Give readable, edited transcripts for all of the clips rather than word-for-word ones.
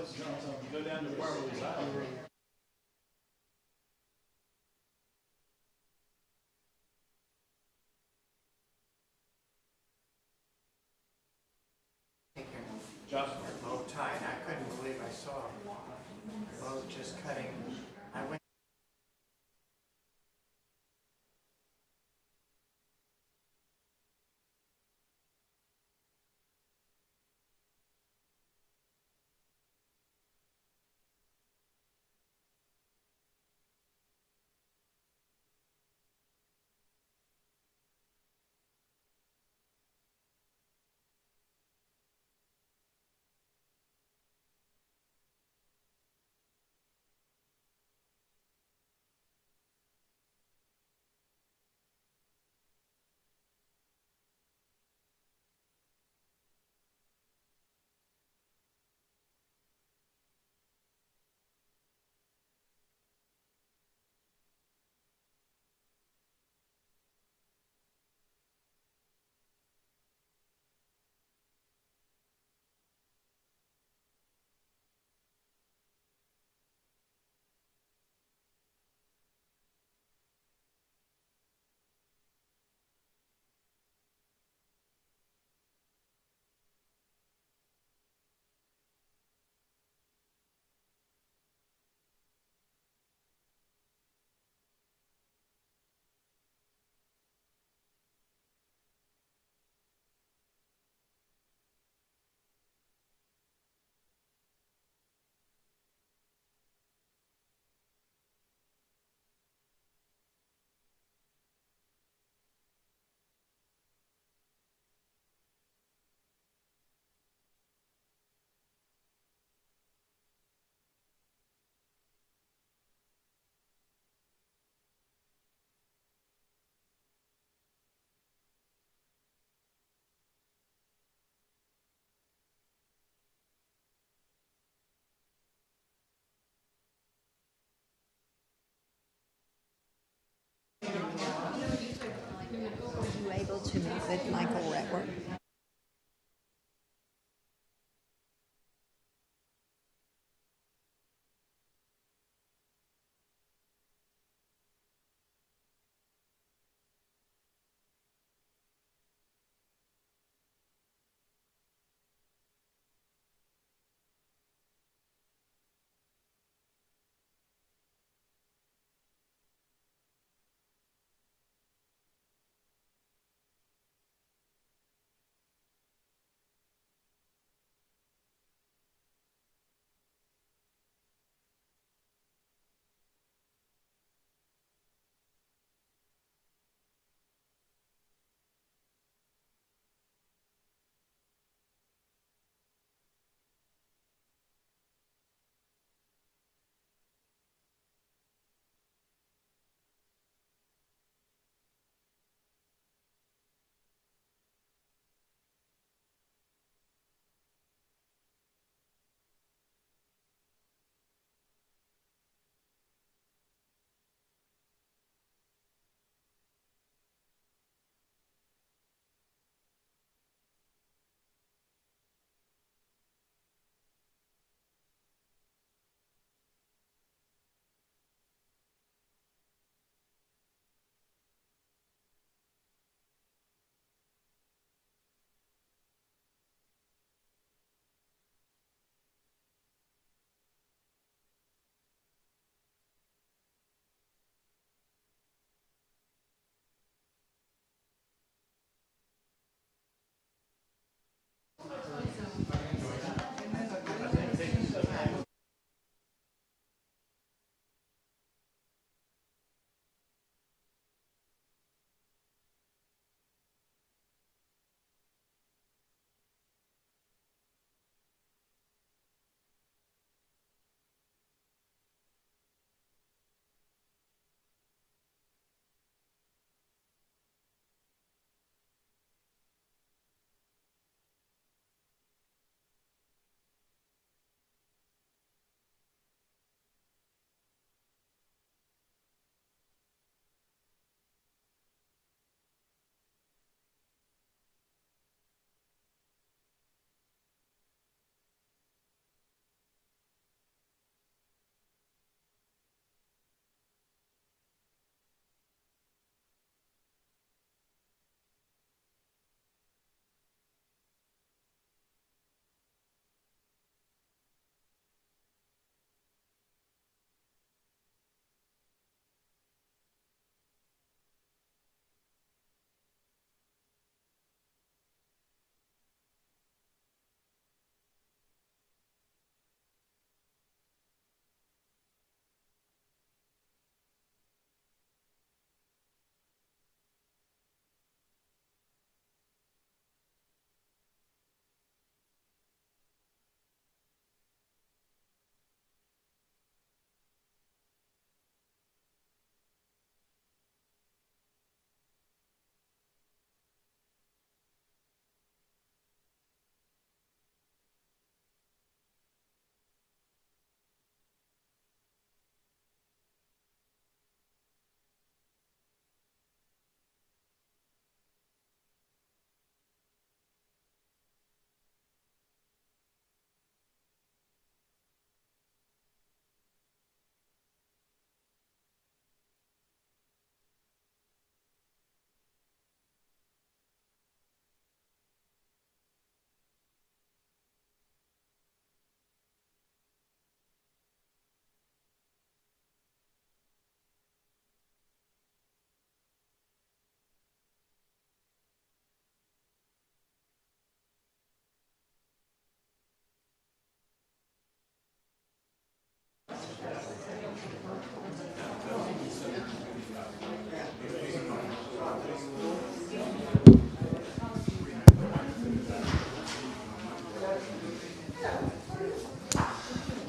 Go down to Pueblo's house. Just low tide. I couldn't believe I saw a boat just cutting. I went. Were you able to meet with Michael Redworth?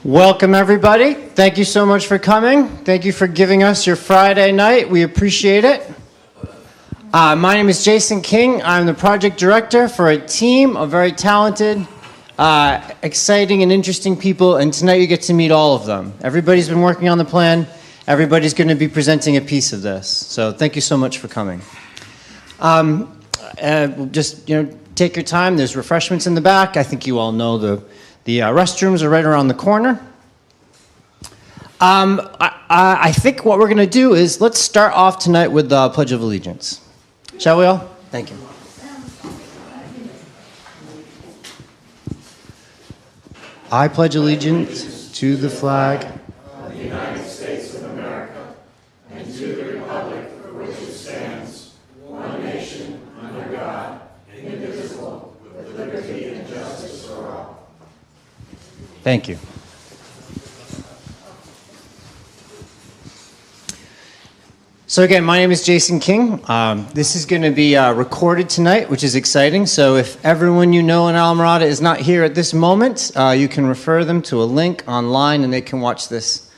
Welcome, everybody. Thank you so much for coming. Thank you for giving us your Friday night. We appreciate it. My name is Jason King. I'm the project director for a team of very talented, exciting, and interesting people, and tonight you get to meet all of them. Everybody's been working on the plan. Everybody's going to be presenting a piece of this. So thank you so much for coming. Just take your time. There's refreshments in the back. I think you all know the restrooms are right around the corner. I think what we're going to do is let's start off tonight with the Pledge of Allegiance. Shall we all? Thank you. I pledge allegiance to the flag of the United States of America and to the republic for which it stands, one nation, under God, indivisible, with liberty and justice for all. Thank you. So again, my name is Jason King. This is going to be recorded tonight, which is exciting. So if everyone you know in Alamorada is not here at this moment, you can refer them to a link online and they can watch this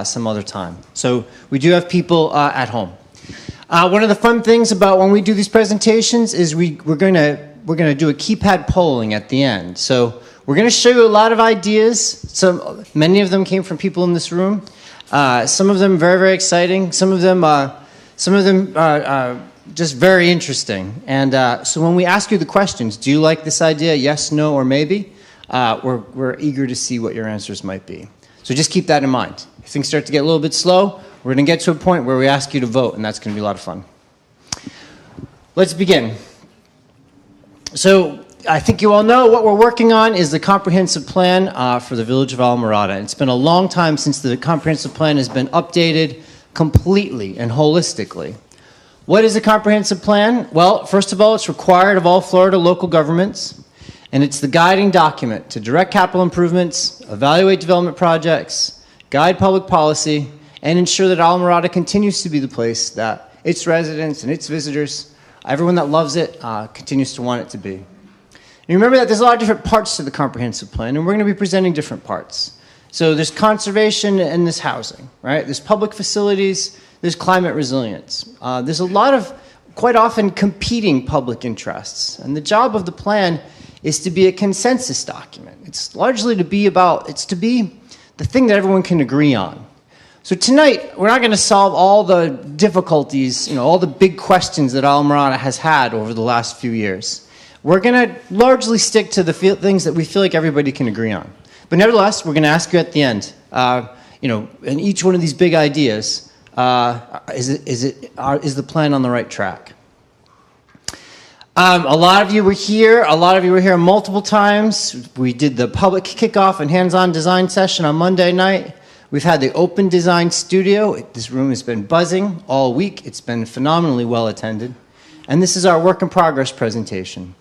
some other time. So we do have people at home. One of the fun things about when we do these presentations is we're going to do a keypad polling at the end. So we're going to show you a lot of ideas. Many of them came from people in this room. Some of them very, very exciting. Some of them just very interesting. And so when we ask you the questions, do you like this idea? Yes, no, or maybe? We're eager to see what your answers might be. So just keep that in mind. If things start to get a little bit slow, we're going to get to a point where we ask you to vote, and that's going to be a lot of fun. Let's begin. So I think you all know what we're working on is the comprehensive plan for the village of Alamorada. It's been a long time since the comprehensive plan has been updated completely and holistically. What is a comprehensive plan? Well, first of all, it's required of all Florida local governments, and it's the guiding document to direct capital improvements, evaluate development projects, guide public policy, and ensure that Alamorada continues to be the place that its residents and its visitors, everyone that loves it, continues to want it to be. And remember that there's a lot of different parts to the comprehensive plan, and we're going to be presenting different parts. So there's conservation and there's housing, right? There's public facilities, there's climate resilience. There's a lot of, quite often, competing public interests. And the job of the plan is to be a consensus document. It's largely to be the thing that everyone can agree on. So tonight, we're not going to solve all the difficulties, all the big questions that Alamorada has had over the last few years. We're going to largely stick to the things that we feel like everybody can agree on. But nevertheless, we're going to ask you at the end, in each one of these big ideas, is the plan on the right track? A lot of you were here. A lot of you were here multiple times. We did the public kickoff and hands-on design session on Monday night. We've had the open design studio. This room has been buzzing all week. It's been phenomenally well attended. And this is our work in progress presentation.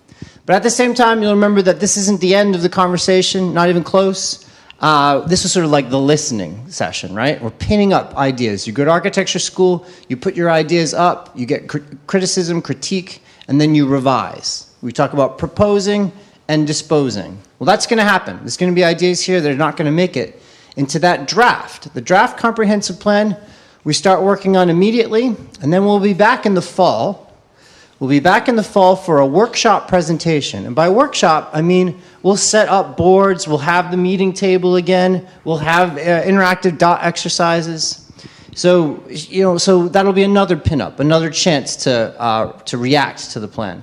But at the same time, you'll remember that this isn't the end of the conversation, not even close. This was sort of like the listening session, right? We're pinning up ideas. You go to architecture school, you put your ideas up, you get criticism, critique, and then you revise. We talk about proposing and disposing. Well, that's going to happen. There's going to be ideas here that are not going to make it into that draft. The draft comprehensive plan we start working on immediately, and then we'll be back in the fall. We'll be back in the fall for a workshop presentation. And by workshop, I mean we'll set up boards, we'll have the meeting table again, we'll have interactive dot exercises. So, so that'll be another pinup, another chance to react to the plan.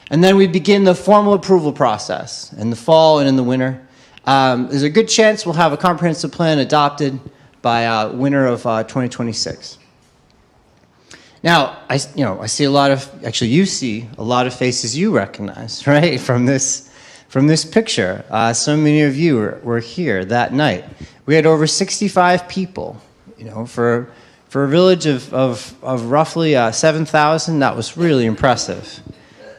And then we begin the formal approval process in the fall and in the winter. There's a good chance we'll have a comprehensive plan adopted by winter of 2026. Now, I see a lot of, actually you see a lot of faces you recognize, right, from this picture. So many of you were here that night. We had over 65 people, for a village of roughly 7,000, that was really impressive.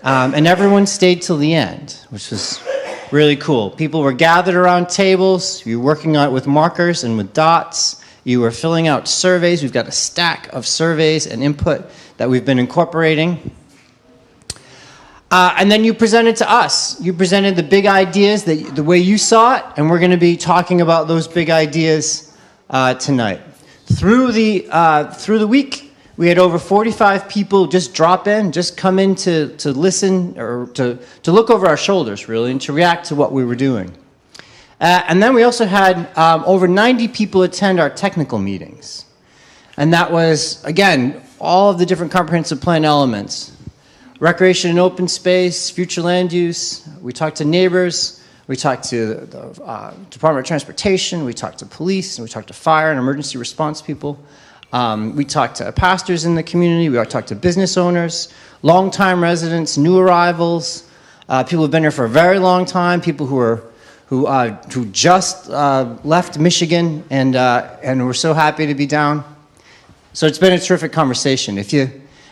And everyone stayed till the end, which was really cool. People were gathered around tables, you were working on it with markers and with dots. You are filling out surveys. We've got a stack of surveys and input that we've been incorporating. And then you presented to us. You presented the big ideas, the way you saw it, and we're going to be talking about those big ideas tonight. Through the week, we had over 45 people just drop in, just come in to listen or to look over our shoulders, really, and to react to what we were doing. And then we also had over 90 people attend our technical meetings. And that was, again, all of the different comprehensive plan elements. Recreation and open space, future land use. We talked to neighbors. We talked to the Department of Transportation. We talked to police. And we talked to fire and emergency response people. We talked to pastors in the community. We talked to business owners, longtime residents, new arrivals, people who've been here for a very long time, people who just left Michigan and were so happy to be down. So it's been a terrific conversation.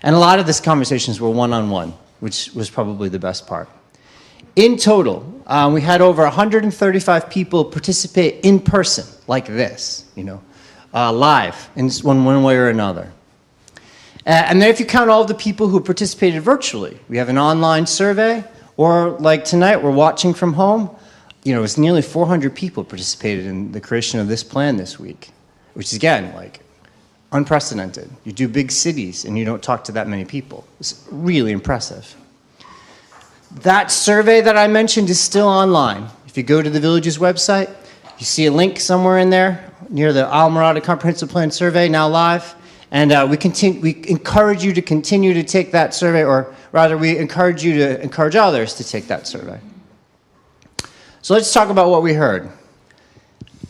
And a lot of these conversations were one-on-one, which was probably the best part. In total, we had over 135 people participate in person, like this, live in one way or another. And then if you count all of the people who participated virtually, we have an online survey, or like tonight, we're watching from home. It's nearly 400 people participated in the creation of this plan this week, which is, again, unprecedented. You do big cities and you don't talk to that many people. It's really impressive. That survey that I mentioned is still online. If you go to the village's website, you see a link somewhere in there near the Almirada Comprehensive Plan survey, now live. And we encourage you to continue to take that survey, or rather we encourage you to encourage others to take that survey. So let's talk about what we heard.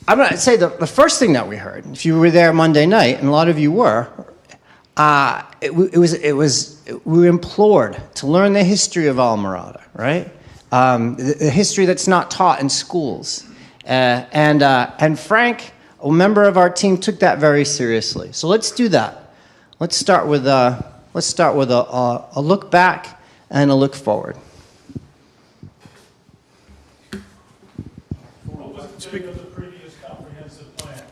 I'm going to say the first thing that we heard, if you were there Monday night, and a lot of you were, we were implored to learn the history of Almirada, right? The history that's not taught in schools. And Frank, a member of our team, took that very seriously. So let's do that. Let's start with a look back and a look forward. What was the date of the previous comprehensive plan?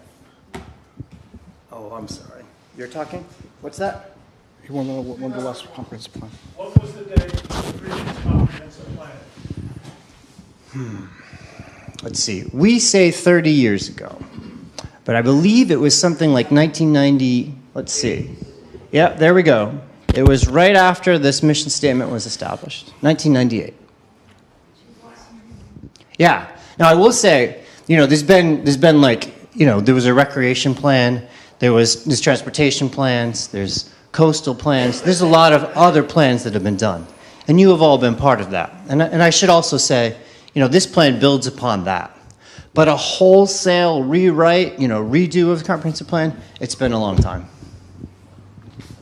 Oh, I'm sorry. You're talking? What's that? He won the last comprehensive plan. What was the date of the previous comprehensive plan? Let's see. We say 30 years ago, but I believe it was something like 1990. Let's see. Yeah, there we go. It was right after this mission statement was established, 1998. Yeah. Now I will say, there's been there was a recreation plan, there's transportation plans, there's coastal plans, there's a lot of other plans that have been done, and you have all been part of that. And I should also say, this plan builds upon that. But a wholesale rewrite, redo of the comprehensive plan, it's been a long time.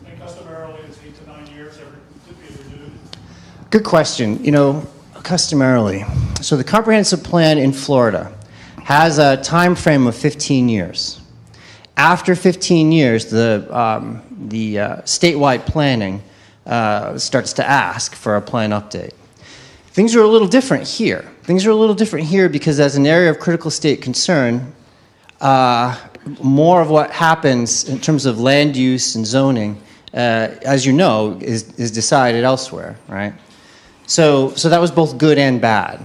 And customarily, it's 8 to 9 years to be renewed. Good question. Customarily. So the comprehensive plan in Florida has a time frame of 15 years. After 15 years, the statewide planning starts to ask for a plan update. Things are a little different here. Things are a little different here because as an area of critical state concern, more of what happens in terms of land use and zoning, as you know, is decided elsewhere, right? So that was both good and bad.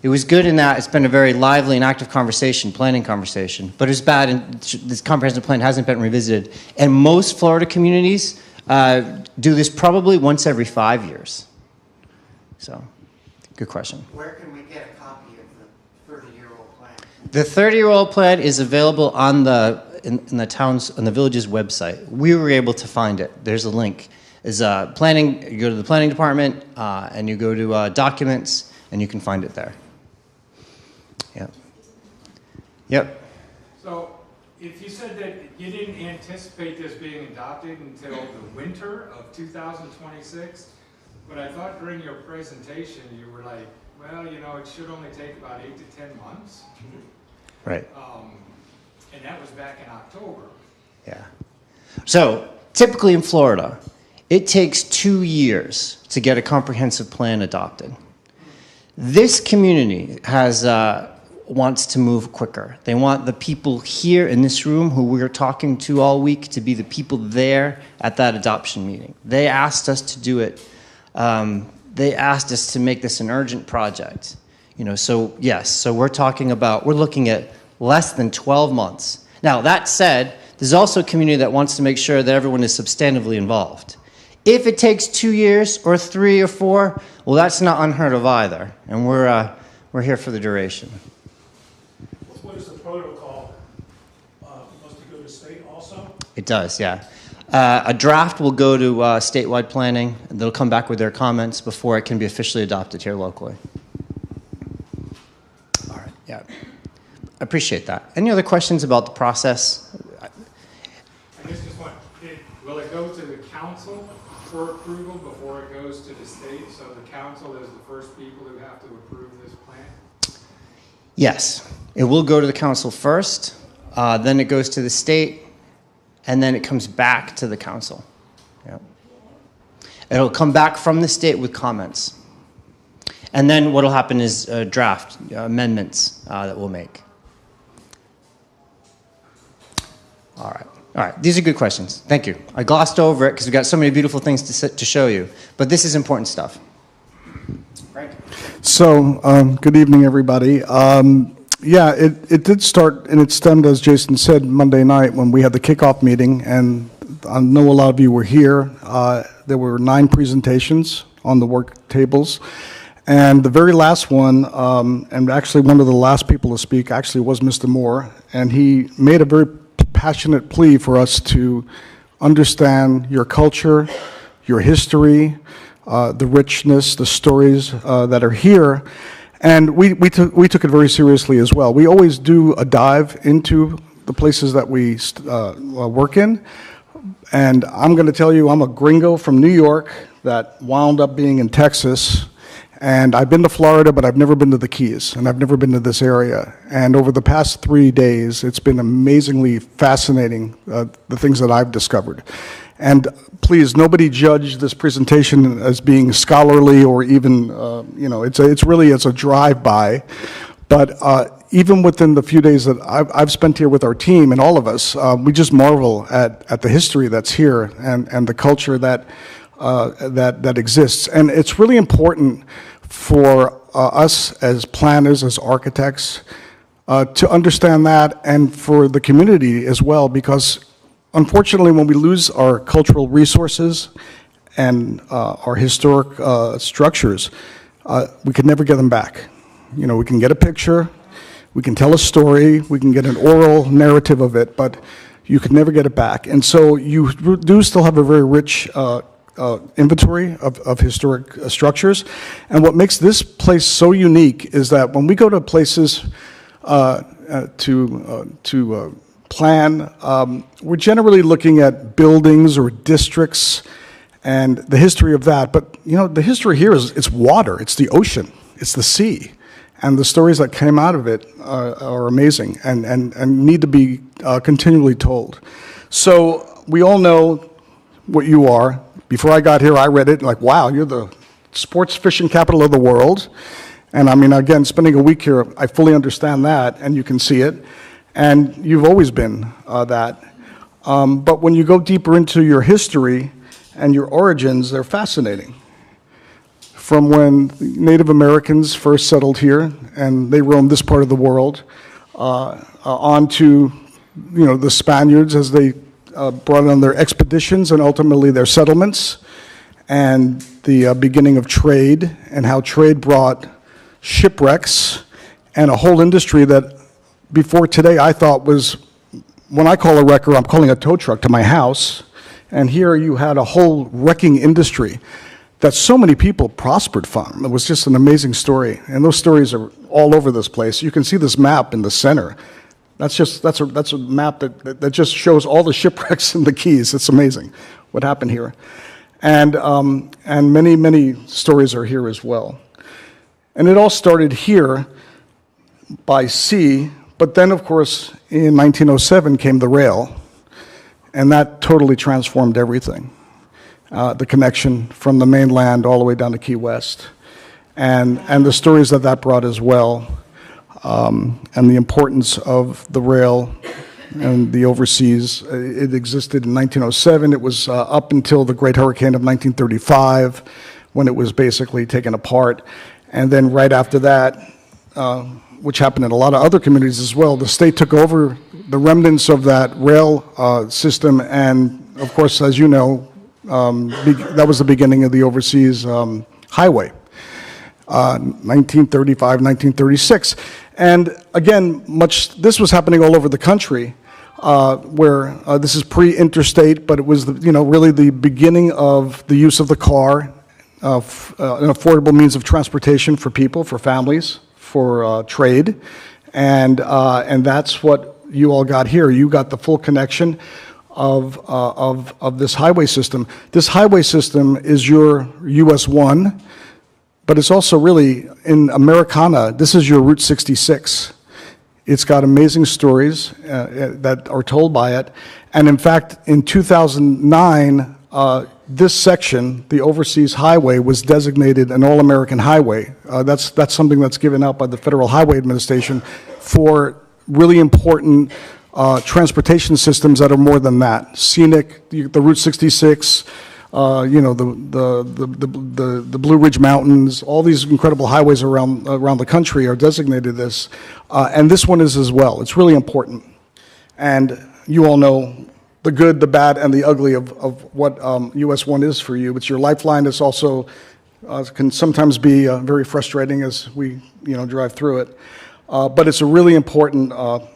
It was good in that it's been a very lively and active planning conversation, but it was bad in this comprehensive plan hasn't been revisited. And most Florida communities do this probably once every 5 years. So, good question. Where can we get a copy of the 30-year-old plan? The 30-year-old plan is available on the village's website. We were able to find it. There's a link. Is planning. You go to the planning department and you go to documents, and you can find it there. Yep. Yep. So, if you said that you didn't anticipate this being adopted until the winter of 2026, but I thought during your presentation you were like, well, it should only take about 8 to 10 months. Right. And that was back in October. Yeah. So, typically in Florida, it takes 2 years to get a comprehensive plan adopted. This community wants to move quicker. They want the people here in this room who we're talking to all week to be the people there at that adoption meeting. They asked us to do it they asked us to make this an urgent project. So yes, so we're looking at less than 12 months. Now, that said, there's also a community that wants to make sure that everyone is substantively involved. If it takes 2 years or 3 or 4, well, that's not unheard of either, and we're here for the duration. What is the protocol? Must it go to state also? It does, yeah. A draft will go to statewide planning, and they'll come back with their comments before it can be officially adopted here locally. All right, yeah. I appreciate that. Any other questions about the process? I guess just one, will it go to the council for approval before it goes to the state? So the council is the first people who have to approve this plan? Yes, it will go to the council first, then it goes to the state, and then it comes back to the council. Yeah. It'll come back from the state with comments. And then what will happen is draft amendments that we'll make. All right. These are good questions. Thank you. I glossed over it because we've got so many beautiful things to show you. But this is important stuff. Frank? So, good evening, everybody. Yeah, it did start, and it stemmed, as Jason said, Monday night when we had the kickoff meeting, and I know a lot of you were here. There were 9 presentations on the work tables, and the very last one, and actually one of the last people to speak actually was Mr. Moore, and he made a very passionate plea for us to understand your culture, your history, the richness, the stories that are here. And we took it very seriously as well. We always do a dive into the places that we work in. And I'm going to tell you, I'm a gringo from New York that wound up being in Texas. And I've been to Florida, but I've never been to the Keys, and I've never been to this area. And over the past 3 days, it's been amazingly fascinating, the things that I've discovered. And please, nobody judge this presentation as being scholarly or even, it's really a drive-by. But even within the few days that I've spent here with our team and all of us, we just marvel at the history that's here and the culture that exists. And it's really important for us as planners, as architects, to understand that, and for the community as well, because unfortunately, when we lose our cultural resources and our historic structures, we can never get them back. We can get a picture, we can tell a story, we can get an oral narrative of it, but you can never get it back. And so you do still have a very rich inventory of historic structures. And what makes this place so unique is that when we go to places to plan, we're generally looking at buildings or districts and the history of that. But the history here it's water, it's the ocean, it's the sea, and the stories that came out of it are amazing and need to be continually told. So we all know what you are. Before I got here, I read it like, wow, you're the sports fishing capital of the world. And I mean, again, spending a week here, I fully understand that, and you can see it. And you've always been that. But when you go deeper into your history and your origins, they're fascinating. From when Native Americans first settled here and they roamed this part of the world, on to the Spaniards as they brought on their expeditions and ultimately their settlements, and the beginning of trade, and how trade brought shipwrecks and a whole industry that before today I thought was, when I call a wrecker, I'm calling a tow truck to my house. And here you had a whole wrecking industry that so many people prospered from. It was just an amazing story. And those stories are all over this place. You can see this map in the center. That's a map that just shows all the shipwrecks in the Keys. It's amazing what happened here. And many, many stories are here as well. And it all started here by sea, but then, of course, in 1907 came the rail, and that totally transformed everything. The connection from the mainland all the way down to Key West, and the stories that brought as well, and the importance of the rail and the overseas. It existed in 1907. It was up until the Great Hurricane of 1935, when it was basically taken apart. And then right after that, which happened in a lot of other communities as well, the state took over the remnants of that rail system, and of course, as you know, that was the beginning of the overseas highway, 1935, 1936. And again, this was happening all over the country, where this is pre-interstate, but it was really the beginning of the use of the car, an affordable means of transportation for people, for families, for trade, and that's what you all got here. You got the full connection of this highway system. This highway system is your US 1, but it's also really, in Americana, this is your Route 66. It's got amazing stories that are told by it. And in fact, in 2009, this section, the Overseas Highway, was designated an All-American Highway. That's something that's given out by the Federal Highway Administration for really important transportation systems that are more than that. Scenic, the Route 66, the Blue Ridge Mountains, all these incredible highways around the country are designated this, and this one is as well. It's really important. And you all know the good, the bad, and the ugly of what US 1 is for you. It's your lifeline. It's also can sometimes be very frustrating as we drive through it. But it's a really important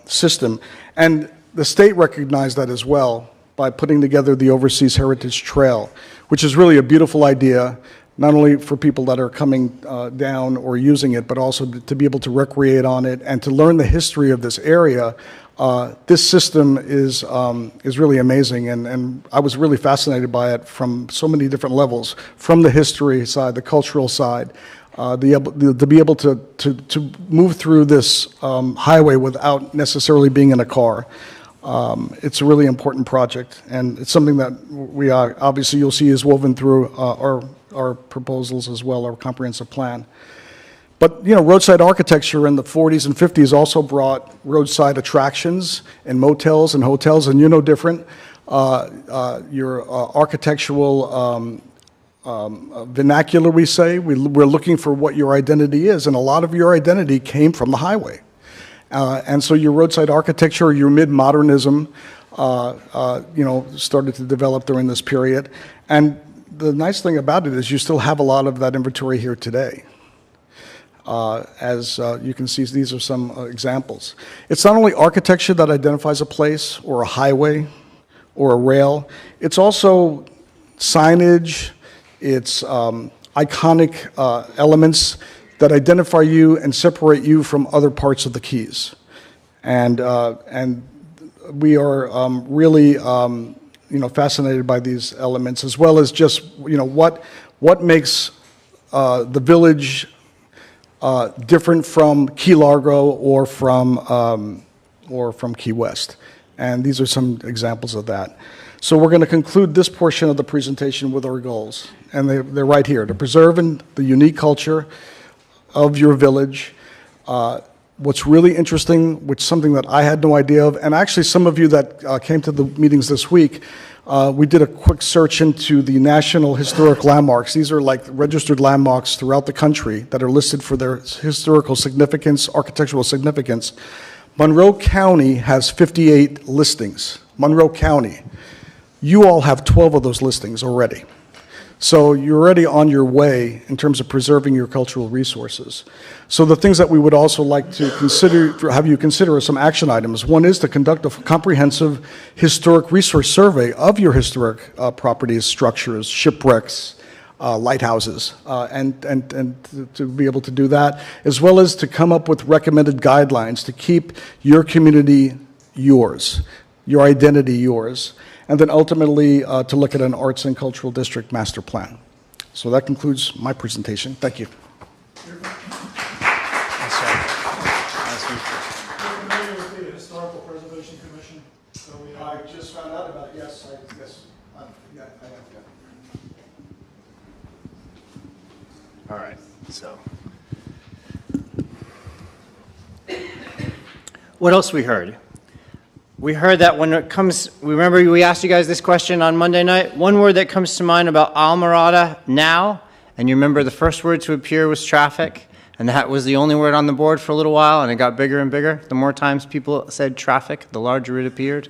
system. And the state recognized that as well by putting together the Overseas Heritage Trail, which is really a beautiful idea, not only for people that are coming down or using it, but also to be able to recreate on it and to learn the history of this area. This system is really amazing, and I was really fascinated by it from so many different levels, from the history side, the cultural side, to be able to move through this highway without necessarily being in a car. It's a really important project, and it's something that we obviously you'll see is woven through our proposals as well, our comprehensive plan. But roadside architecture in the 40s and 50s also brought roadside attractions and motels and hotels, and you're no different. Your architectural vernacular, we say, we're looking for what your identity is, and a lot of your identity came from the highway. And so your roadside architecture, your mid-modernism, started to develop during this period. And the nice thing about it is you still have a lot of that inventory here today. As you can see, these are some examples. It's not only architecture that identifies a place or a highway or a rail, it's also signage, it's iconic elements that identify you and separate you from other parts of the Keys. And we are really fascinated by these elements, as well as just what makes the village different from Key Largo or from Key West. And these are some examples of that. So we're going to conclude this portion of the presentation with our goals. And they're right here: to preserve the unique culture of your village. What's really interesting, which is something that I had no idea of, and actually some of you that came to the meetings this week, we did a quick search into the National Historic Landmarks. These are like registered landmarks throughout the country that are listed for their historical significance, architectural significance. Monroe County has 58 listings. Monroe County. You all have 12 of those listings already. So you're already on your way in terms of preserving your cultural resources. So the things that we would also like to have you consider are some action items. One is to conduct a comprehensive historic resource survey of your historic properties, structures, shipwrecks, lighthouses, and to be able to do that, as well as to come up with recommended guidelines to keep your community yours, your identity yours, and then ultimately to look at an arts and cultural district master plan. So that concludes my presentation. Thank you. You're familiar with the Historical Preservation Commission? So I just found out about it, yes. Yeah, I have. All right, so. What else we heard? We heard that when it comes, remember we asked you guys this question on Monday night? One word that comes to mind about Almirada now And you remember the first word to appear was traffic, and that was the only word on the board for a little while, and it got bigger and bigger. The more times people said traffic, the larger it appeared.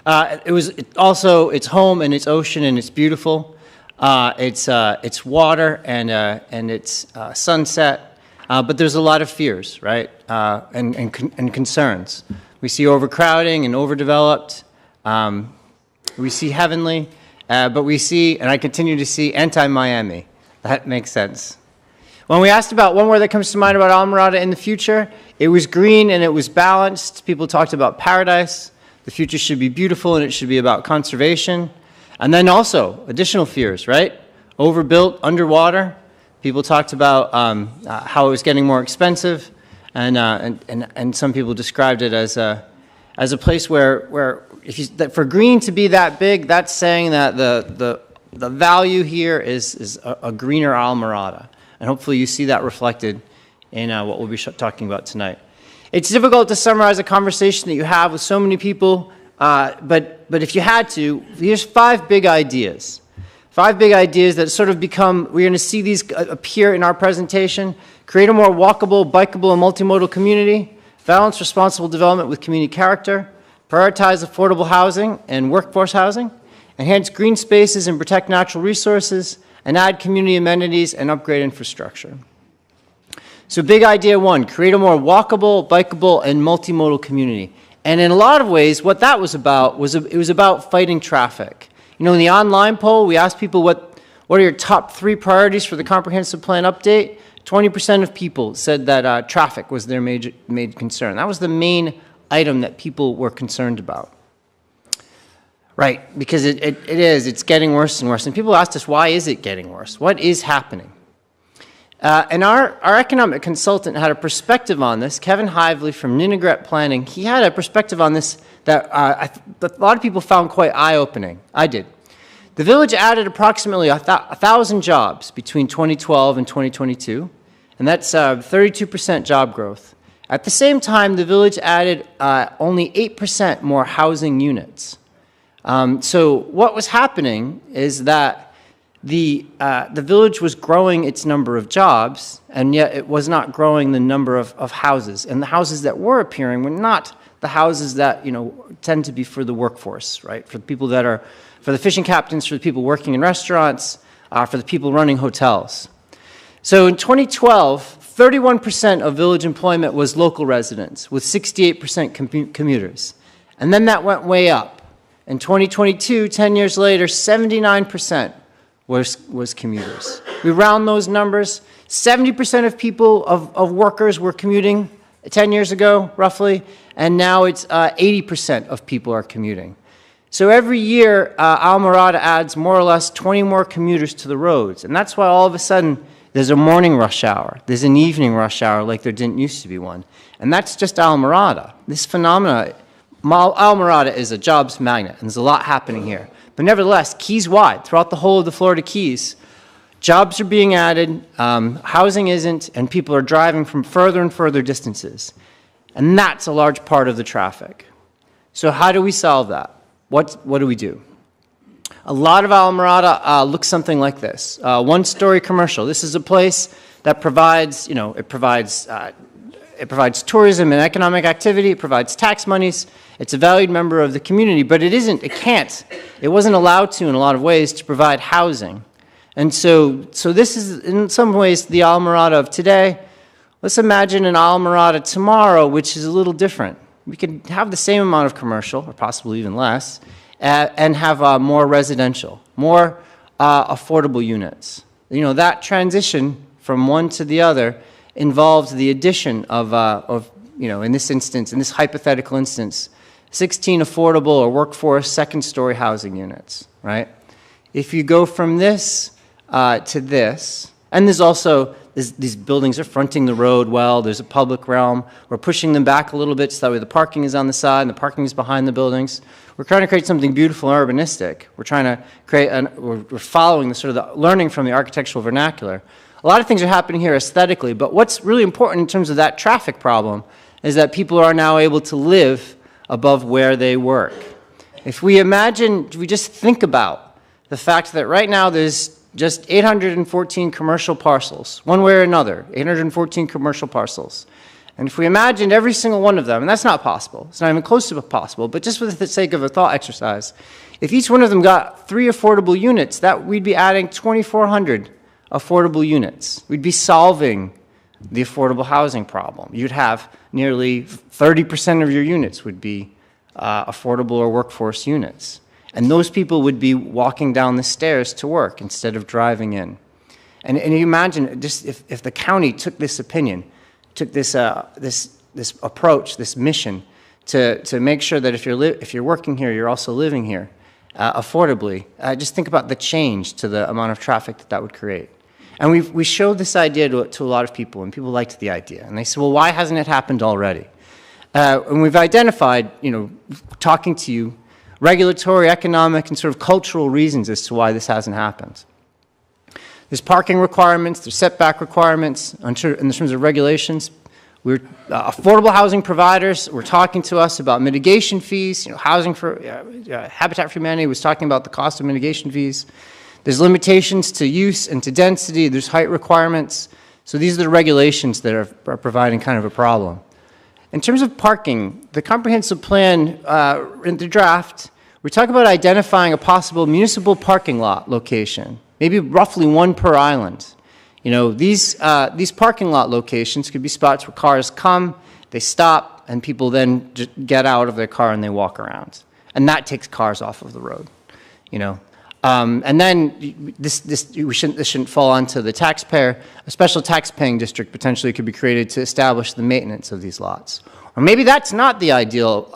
It's home and it's ocean and it's beautiful. It's water and it's sunset. But there's a lot of fears, right? And concerns. We see overcrowding and overdeveloped. We see heavenly, but we see, and I continue to see, anti-Miami. That makes sense. When we asked about one word that comes to mind about Alamorada in the future, it was green and it was balanced. People talked about paradise. The future should be beautiful and it should be about conservation. And then also additional fears, right? Overbuilt, underwater. People talked about how it was getting more expensive, and some people described it as a place where that for green to be that big, that's saying that the value here is a greener Alamorada. And hopefully you see that reflected in what we'll be talking about tonight. It's difficult to summarize a conversation that you have with so many people, but if you had to, here's 5 big ideas. 5 big ideas that sort of become, we're going to see these appear in our presentation. Create a more walkable, bikeable, and multimodal community. Balance responsible development with community character. Prioritize affordable housing and workforce housing. Enhance green spaces and protect natural resources. And add community amenities and upgrade infrastructure. So big idea 1, create a more walkable, bikeable, and multimodal community. And in a lot of ways, what that was about was it was about fighting traffic. You know, in the online poll, we asked people what are your top 3 priorities for the comprehensive plan update. 20% of people said that traffic was their major concern. That was the main item that people were concerned about. Right, because it's getting worse and worse. And people asked us, why is it getting worse? What is happening? And our economic consultant had a perspective on this, Kevin Hively from Ninegret Planning. He had a perspective on this that a lot of people found quite eye-opening. I did. The village added approximately 1,000 jobs between 2012 and 2022, and that's 32% job growth. At the same time, the village added only 8% more housing units. So what was happening is that the village was growing its number of jobs, and yet it was not growing the number of houses. And the houses that were appearing were not the houses that tend to be for the workforce, right? For the people that are, for the fishing captains, for the people working in restaurants, for the people running hotels. So in 2012, 31% of village employment was local residents, with 68% commuters. And then that went way up. In 2022, 10 years later, 79% was commuters. We round those numbers. 70% of people, of workers were commuting 10 years ago, roughly, and now it's 80% of people are commuting. So every year, Alamorada adds more or less 20 more commuters to the roads, and that's why all of a sudden there's a morning rush hour, there's an evening rush hour like there didn't used to be one. And that's just Alamorada. This phenomena, Alamorada is a jobs magnet, and there's a lot happening here. But nevertheless, Keys-wide, throughout the whole of the Florida Keys, jobs are being added, housing isn't, and people are driving from further and further distances. And that's a large part of the traffic. So how do we solve that? What do we do? A lot of Alamorada looks something like this. One-story commercial. This is a place that provides, it provides tourism and economic activity. It provides tax monies. It's a valued member of the community, but it wasn't allowed to in a lot of ways to provide housing. And so this is in some ways the Alamorada of today. Let's imagine an Alamorada tomorrow, which is a little different. We could have the same amount of commercial, or possibly even less, and have more residential, more affordable units. That transition from one to the other involves the addition of in this instance, in this hypothetical instance, 16 affordable or workforce second-story housing units, right? If you go from this to this, and there's also, these buildings are fronting the road well, there's a public realm, we're pushing them back a little bit so that way the parking is on the side and the parking is behind the buildings. We're trying to create something beautiful and urbanistic. We're trying to create, we're following the sort of learning from the architectural vernacular. A lot of things are happening here aesthetically, but what's really important in terms of that traffic problem is that people are now able to live above where they work. If we just think about the fact that right now there's just 814 commercial parcels, one way or another, 814 commercial parcels. And if we imagined every single one of them, and that's not possible, it's not even close to possible, but just for the sake of a thought exercise, if each one of them got 3 affordable units, that we'd be adding 2,400 affordable units. We'd be solving the affordable housing problem. You'd have nearly 30% of your units would be affordable or workforce units. And those people would be walking down the stairs to work instead of driving in. And you imagine just if the county took this opinion, took this approach, this mission, to make sure that if you're working here, you're also living here affordably. Just think about the change to the amount of traffic that would create. And we showed this idea to a lot of people, and people liked the idea. And they said, well, why hasn't it happened already? And we've identified, talking to you, regulatory, economic, and sort of cultural reasons as to why this hasn't happened. There's parking requirements, there's setback requirements, in terms of regulations. We're affordable housing providers were talking to us about mitigation fees. Housing for Habitat for Humanity was talking about the cost of mitigation fees. There's limitations to use and to density. There's height requirements. So these are the regulations that are providing kind of a problem. In terms of parking, the comprehensive plan in the draft, we talk about identifying a possible municipal parking lot location, maybe roughly one per island. These parking lot locations could be spots where cars come, they stop, and people then just get out of their car and they walk around. And that takes cars off of the road, And then this shouldn't fall onto the taxpayer. A special tax-paying district potentially could be created to establish the maintenance of these lots. Or maybe that's not the ideal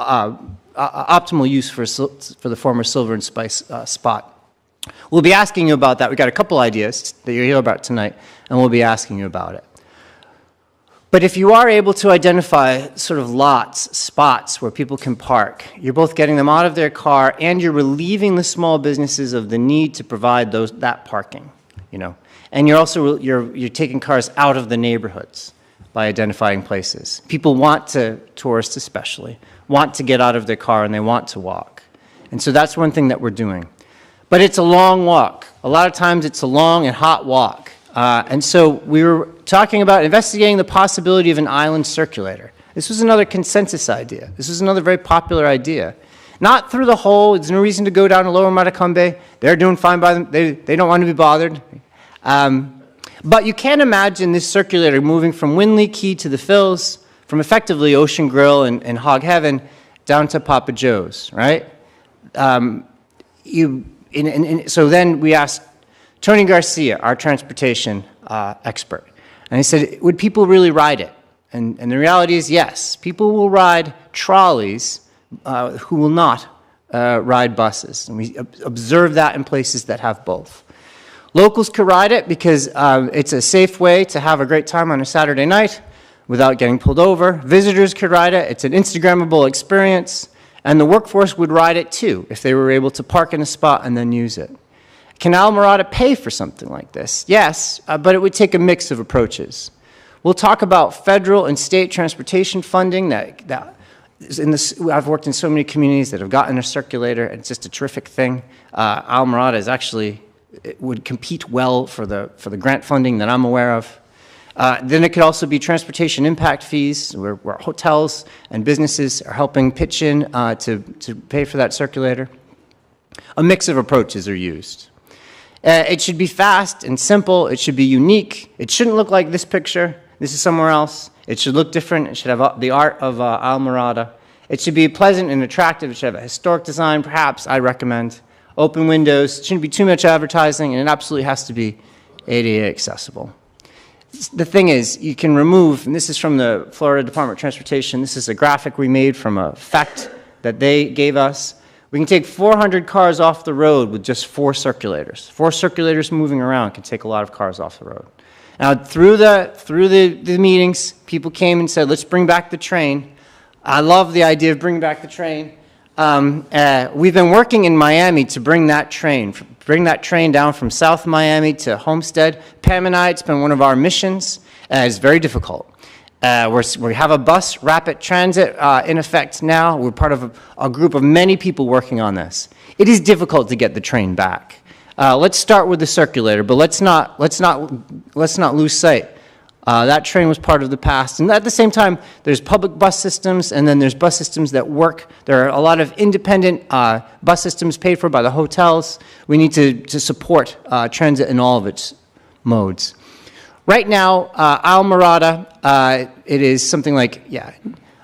optimal use for the former Silver and Spice spot. We'll be asking you about that. We've got a couple ideas that you'll hear about tonight, and we'll be asking you about it. But if you are able to identify sort of lots, spots where people can park, you're both getting them out of their car and you're relieving the small businesses of the need to provide that parking, And you're also you're taking cars out of the neighborhoods by identifying places. People tourists especially, want to get out of their car and they want to walk. And so that's one thing that we're doing. But it's a long walk. A lot of times it's a long and hot walk. And so we were talking about investigating the possibility of an island circulator. This was another consensus idea. This was another very popular idea. Not through the hole. There's no reason to go down to Lower Matacumbe. They're doing fine by them. They don't want to be bothered. But you can imagine this circulator moving from Winley Key to the Phils, from effectively Ocean Grill and Hog Heaven down to Papa Joe's, right? So then we asked Tony Garcia, our transportation expert, and he said, would people really ride it? And the reality is yes, people will ride trolleys who will not ride buses. And we observe that in places that have both. Locals could ride it because it's a safe way to have a great time on a Saturday night without getting pulled over. Visitors could ride it. It's an Instagrammable experience. And the workforce would ride it too if they were able to park in a spot and then use it. Can Almirada pay for something like this? Yes, but it would take a mix of approaches. We'll talk about federal and state transportation funding. I've worked in so many communities that have gotten a circulator, and it's just a terrific thing. Almirada is actually, it would compete well for the grant funding that I'm aware of. Then it could also be transportation impact fees, where hotels and businesses are helping pitch in to pay for that circulator. A mix of approaches are used. It should be fast and simple. It should be unique. It shouldn't look like this picture. This is somewhere else. It should look different. It should have the art of Almirada. It should be pleasant and attractive. It should have a historic design, perhaps, I recommend. Open windows. It shouldn't be too much advertising, and it absolutely has to be ADA accessible. The thing is, you can remove, and this is from the Florida Department of Transportation, this is a graphic we made from a fact that they gave us. We can take 400 cars off the road with just 4 circulators. 4 circulators moving around can take a lot of cars off the road. Now, through the meetings, people came and said, let's bring back the train. I love the idea of bringing back the train. We've been working in Miami to bring that train down from South Miami to Homestead. Pam and I, it's been one of our missions. It's very difficult. We have a bus rapid transit in effect now. We're part of a group of many people working on this. It is difficult to get the train back. Let's start with the circulator, but let's not lose sight. That train was part of the past. And at the same time, there's public bus systems, and then there's bus systems that work. There are a lot of independent bus systems paid for by the hotels. We need to support transit in all of its modes. Right now, Islamorada, it is something like,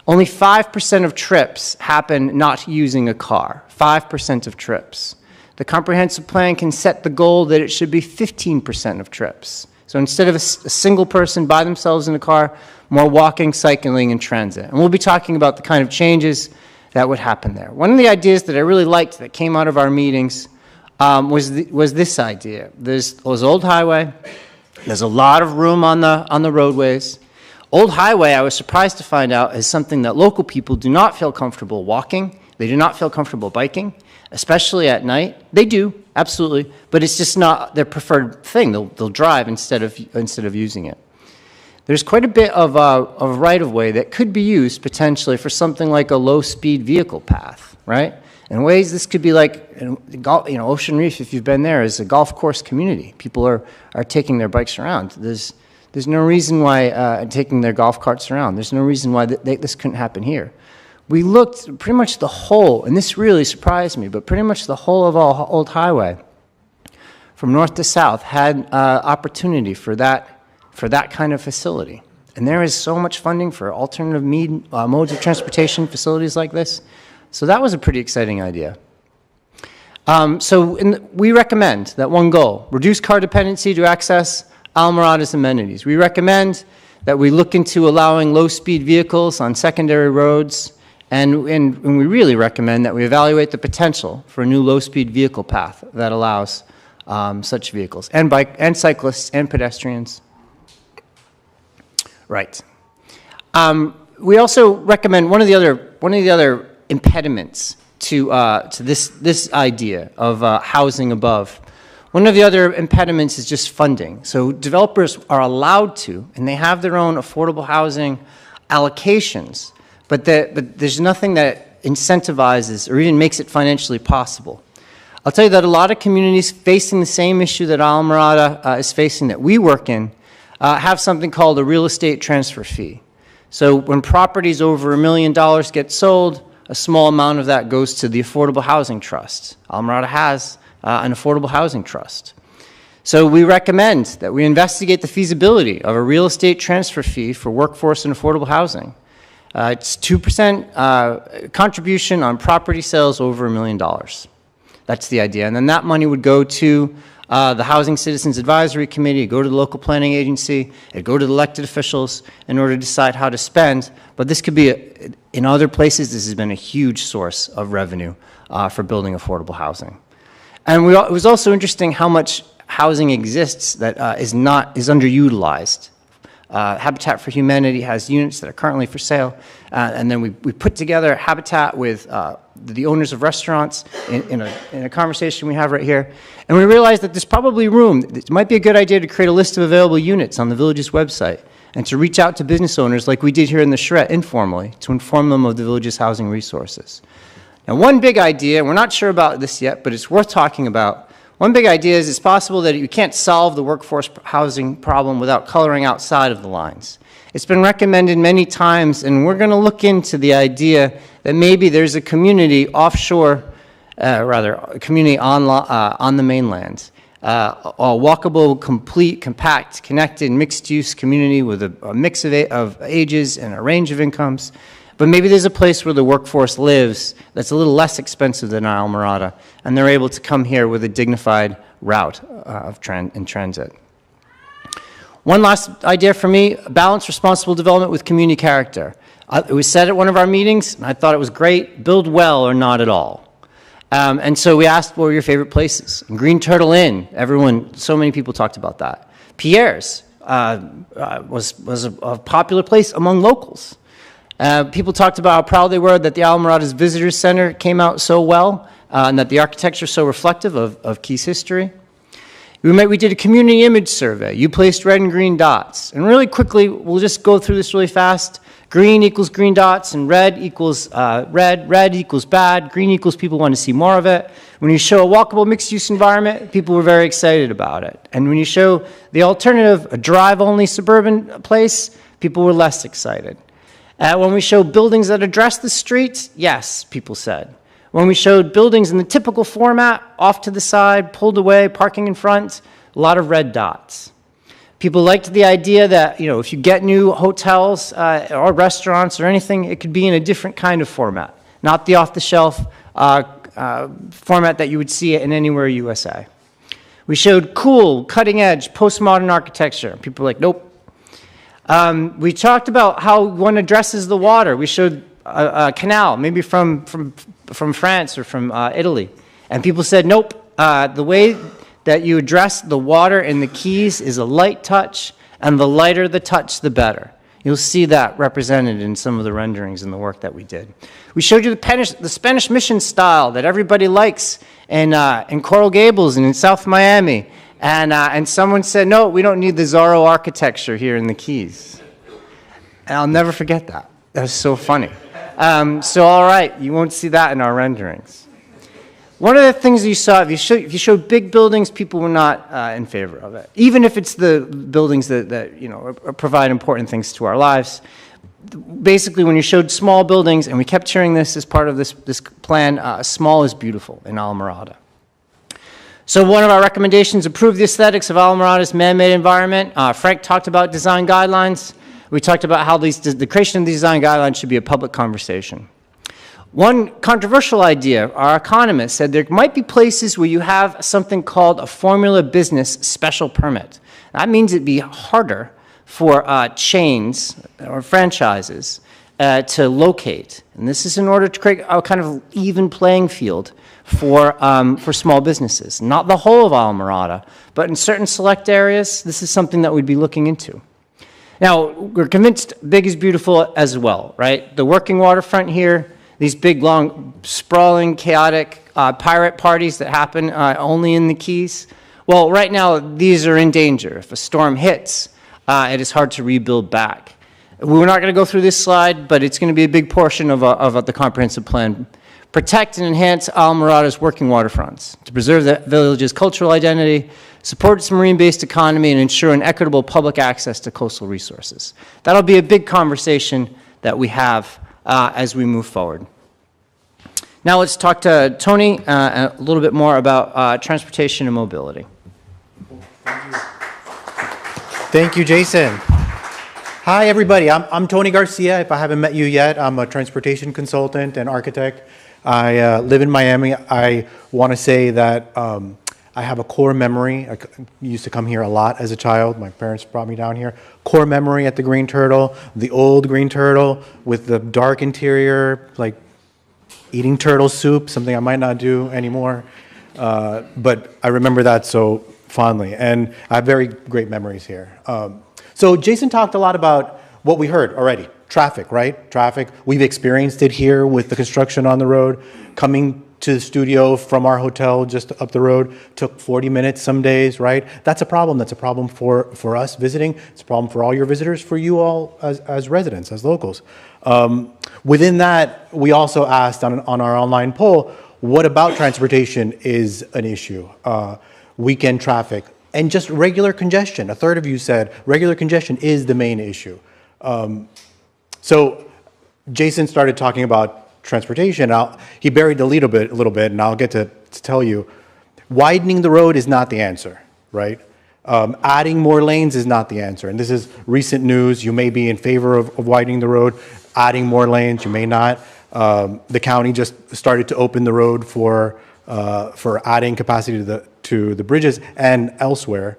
only 5% of trips happen not using a car. 5% of trips. The comprehensive plan can set the goal that it should be 15% of trips. So instead of a single person by themselves in a car, more walking, cycling, and transit. And we'll be talking about the kind of changes that would happen there. One of the ideas that I really liked that came out of our meetings was this idea. There's Old Highway. There's a lot of room on the roadways. Old Highway, I was surprised to find out, is something that local people do not feel comfortable walking. They do not feel comfortable biking, especially at night. They do, absolutely, but it's just not their preferred thing. They'll drive instead of using it. There's quite a bit of right-of-way that could be used potentially for something like a low-speed vehicle path, right? In ways, this could be like, Ocean Reef, if you've been there, is a golf course community. People are taking their bikes around. There's no reason why taking their golf carts around. There's no reason why this couldn't happen here. We looked pretty much the whole, and this really surprised me, but pretty much the whole of Old Highway, from north to south, had opportunity for that kind of facility. And there is so much funding for alternative modes of transportation facilities like this. So that was a pretty exciting idea. We recommend that one goal, reduce car dependency to access Islamorada's amenities. We recommend that we look into allowing low-speed vehicles on secondary roads, and we really recommend that we evaluate the potential for a new low-speed vehicle path that allows such vehicles, and cyclists and pedestrians. Right. We also recommend one of the other impediments to this idea of housing above. One of the other impediments is just funding. So developers are allowed to, and they have their own affordable housing allocations, but there's nothing that incentivizes or even makes it financially possible. I'll tell you that a lot of communities facing the same issue that Islamorada is facing, that we work in, have something called a real estate transfer fee. So when properties over $1 million get sold, a small amount of that goes to the Affordable Housing Trust. Islamorada has an affordable housing trust. So we recommend that we investigate the feasibility of a real estate transfer fee for workforce and affordable housing. It's 2% contribution on property sales over $1 million. That's the idea. And then that money would go to the Housing Citizens Advisory Committee, go to the local planning agency, and go to the elected officials in order to decide how to spend. But this could be, in other places, this has been a huge source of revenue for building affordable housing. And it was also interesting how much housing exists that is underutilized. Habitat for Humanity has units that are currently for sale, and then we put together Habitat with the owners of restaurants in a conversation we have right here, and we realized that there's probably room. It might be a good idea to create a list of available units on the village's website and to reach out to business owners like we did here in the Charrette informally to inform them of the village's housing resources. Now, one big idea, we're not sure about this yet, but it's worth talking about. One big idea is it's possible that you can't solve the workforce housing problem without coloring outside of the lines. It's been recommended many times, and we're going to look into the idea that maybe there's a community offshore, a community on the mainland, a walkable, complete, compact, connected, mixed-use community with a mix of ages and a range of incomes. But maybe there's a place where the workforce lives that's a little less expensive than Islamorada, and they're able to come here with a dignified route in transit. One last idea for me, balanced responsible development with community character. It was said at one of our meetings, and I thought it was great, build well or not at all. And so we asked what were your favorite places. And Green Turtle Inn, so many people talked about that. Pierre's was a popular place among locals. People talked about how proud they were that the Islamorada's Visitors Center came out so well, and that the architecture is so reflective of Keith's history. We did a community image survey. You placed red and green dots. And really quickly, we'll just go through this really fast. Green equals green dots, and red equals red equals bad, green equals people want to see more of it. When you show a walkable mixed-use environment, people were very excited about it. And when you show the alternative, a drive-only suburban place, people were less excited. When we showed buildings that address the streets, yes, people said. When we showed buildings in the typical format, off to the side, pulled away, parking in front, a lot of red dots. People liked the idea that, if you get new hotels or restaurants or anything, it could be in a different kind of format, not the off-the-shelf format that you would see it in anywhere USA. We showed cool, cutting-edge, postmodern architecture. People were like, nope. We talked about how one addresses the water. We showed a canal, maybe from France or from Italy. And people said, nope, the way that you address the water in the Keys is a light touch, and the lighter the touch, the better. You'll see that represented in some of the renderings in the work that we did. We showed you the Spanish Mission style that everybody likes in Coral Gables and in South Miami. And someone said, no, we don't need the Zorro architecture here in the Keys. And I'll never forget that. That was so funny. So all right, you won't see that in our renderings. One of the things you saw, if you showed big buildings, people were not in favor of it. Even if it's the buildings that provide important things to our lives. Basically, when you showed small buildings, and we kept hearing this as part of this plan, small is beautiful in Alamorada. So one of our recommendations, improve the aesthetics of Alamorada's man-made environment. Frank talked about design guidelines. We talked about how the creation of the design guidelines should be a public conversation. One controversial idea, our economist said there might be places where you have something called a formula business special permit. That means it'd be harder for chains or franchises to locate. And this is in order to create a kind of even playing field for small businesses. Not the whole of Alamorada, but in certain select areas, this is something that we'd be looking into. Now, we're convinced big is beautiful as well, right? The working waterfront here, these big, long, sprawling, chaotic pirate parties that happen only in the Keys. Well, right now, these are in danger. If a storm hits, it is hard to rebuild back. We're not going to go through this slide, but it's going to be a big portion of the comprehensive plan. Protect and enhance Alamorada's working waterfronts to preserve the village's cultural identity, support its marine-based economy, and ensure an equitable public access to coastal resources. That'll be a big conversation that we have as we move forward. Now let's talk to Tony a little bit more about transportation and mobility. Thank you, Jason. Hi, everybody. I'm Tony Garcia. If I haven't met you yet, I'm a transportation consultant and architect. I live in Miami. I want to say that I have a core memory. I used to come here a lot as a child. My parents brought me down here. Core memory at the Green Turtle, the old Green Turtle with the dark interior, like eating turtle soup, something I might not do anymore. But I remember that so fondly, and I have very great memories here. So Jason talked a lot about what we heard already. Traffic, right? Traffic. We've experienced it here with the construction on the road. Coming to the studio from our hotel just up the road took 40 minutes some days, right? That's a problem. That's a problem for us visiting. It's a problem for all your visitors, for you all as residents, as locals. Within that, we also asked on our online poll, what about transportation is an issue? Weekend traffic and just regular congestion. A third of you said regular congestion is the main issue. So Jason started talking about transportation. He buried the lead a little bit, and I'll get to tell you, widening the road is not the answer, right? Adding more lanes is not the answer. And this is recent news. You may be in favor of widening the road, adding more lanes. You may not. The county just started to open the road for adding capacity to the bridges and elsewhere.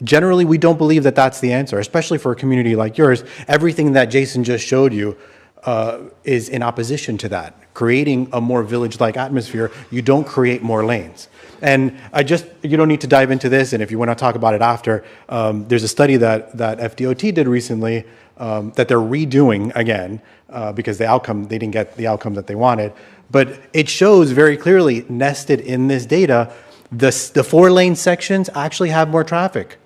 Generally, we don't believe that that's the answer, especially for a community like yours. Everything that Jason just showed you is in opposition to that. Creating a more village-like atmosphere, you don't create more lanes. And you don't need to dive into this, and if you want to talk about it after, there's a study that FDOT did recently that they're redoing again because they didn't get the outcome that they wanted. But it shows very clearly, nested in this data, the 4-lane sections actually have more traffic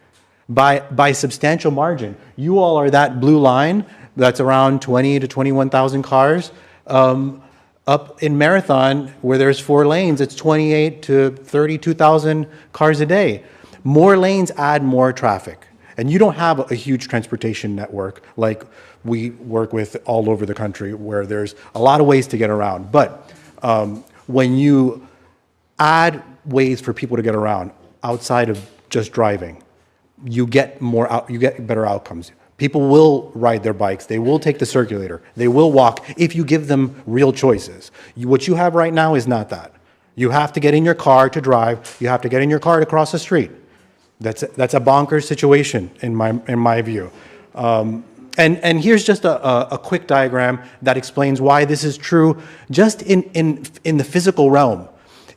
by substantial margin. You all are that blue line That's around 20 to 21,000 cars. Up in Marathon, where there's 4 lanes, it's 28 to 32,000 cars a day. More lanes add more traffic. And you don't have a huge transportation network like we work with all over the country, where there's a lot of ways to get around. But when you add ways for people to get around outside of just driving, you get better outcomes. People will ride their bikes. They will take the circulator. They will walk if you give them real choices. What you have right now is not that. You have to get in your car to drive. You have to get in your car to cross the street. That's a bonkers situation in my view. And here's just a quick diagram that explains why this is true just in the physical realm.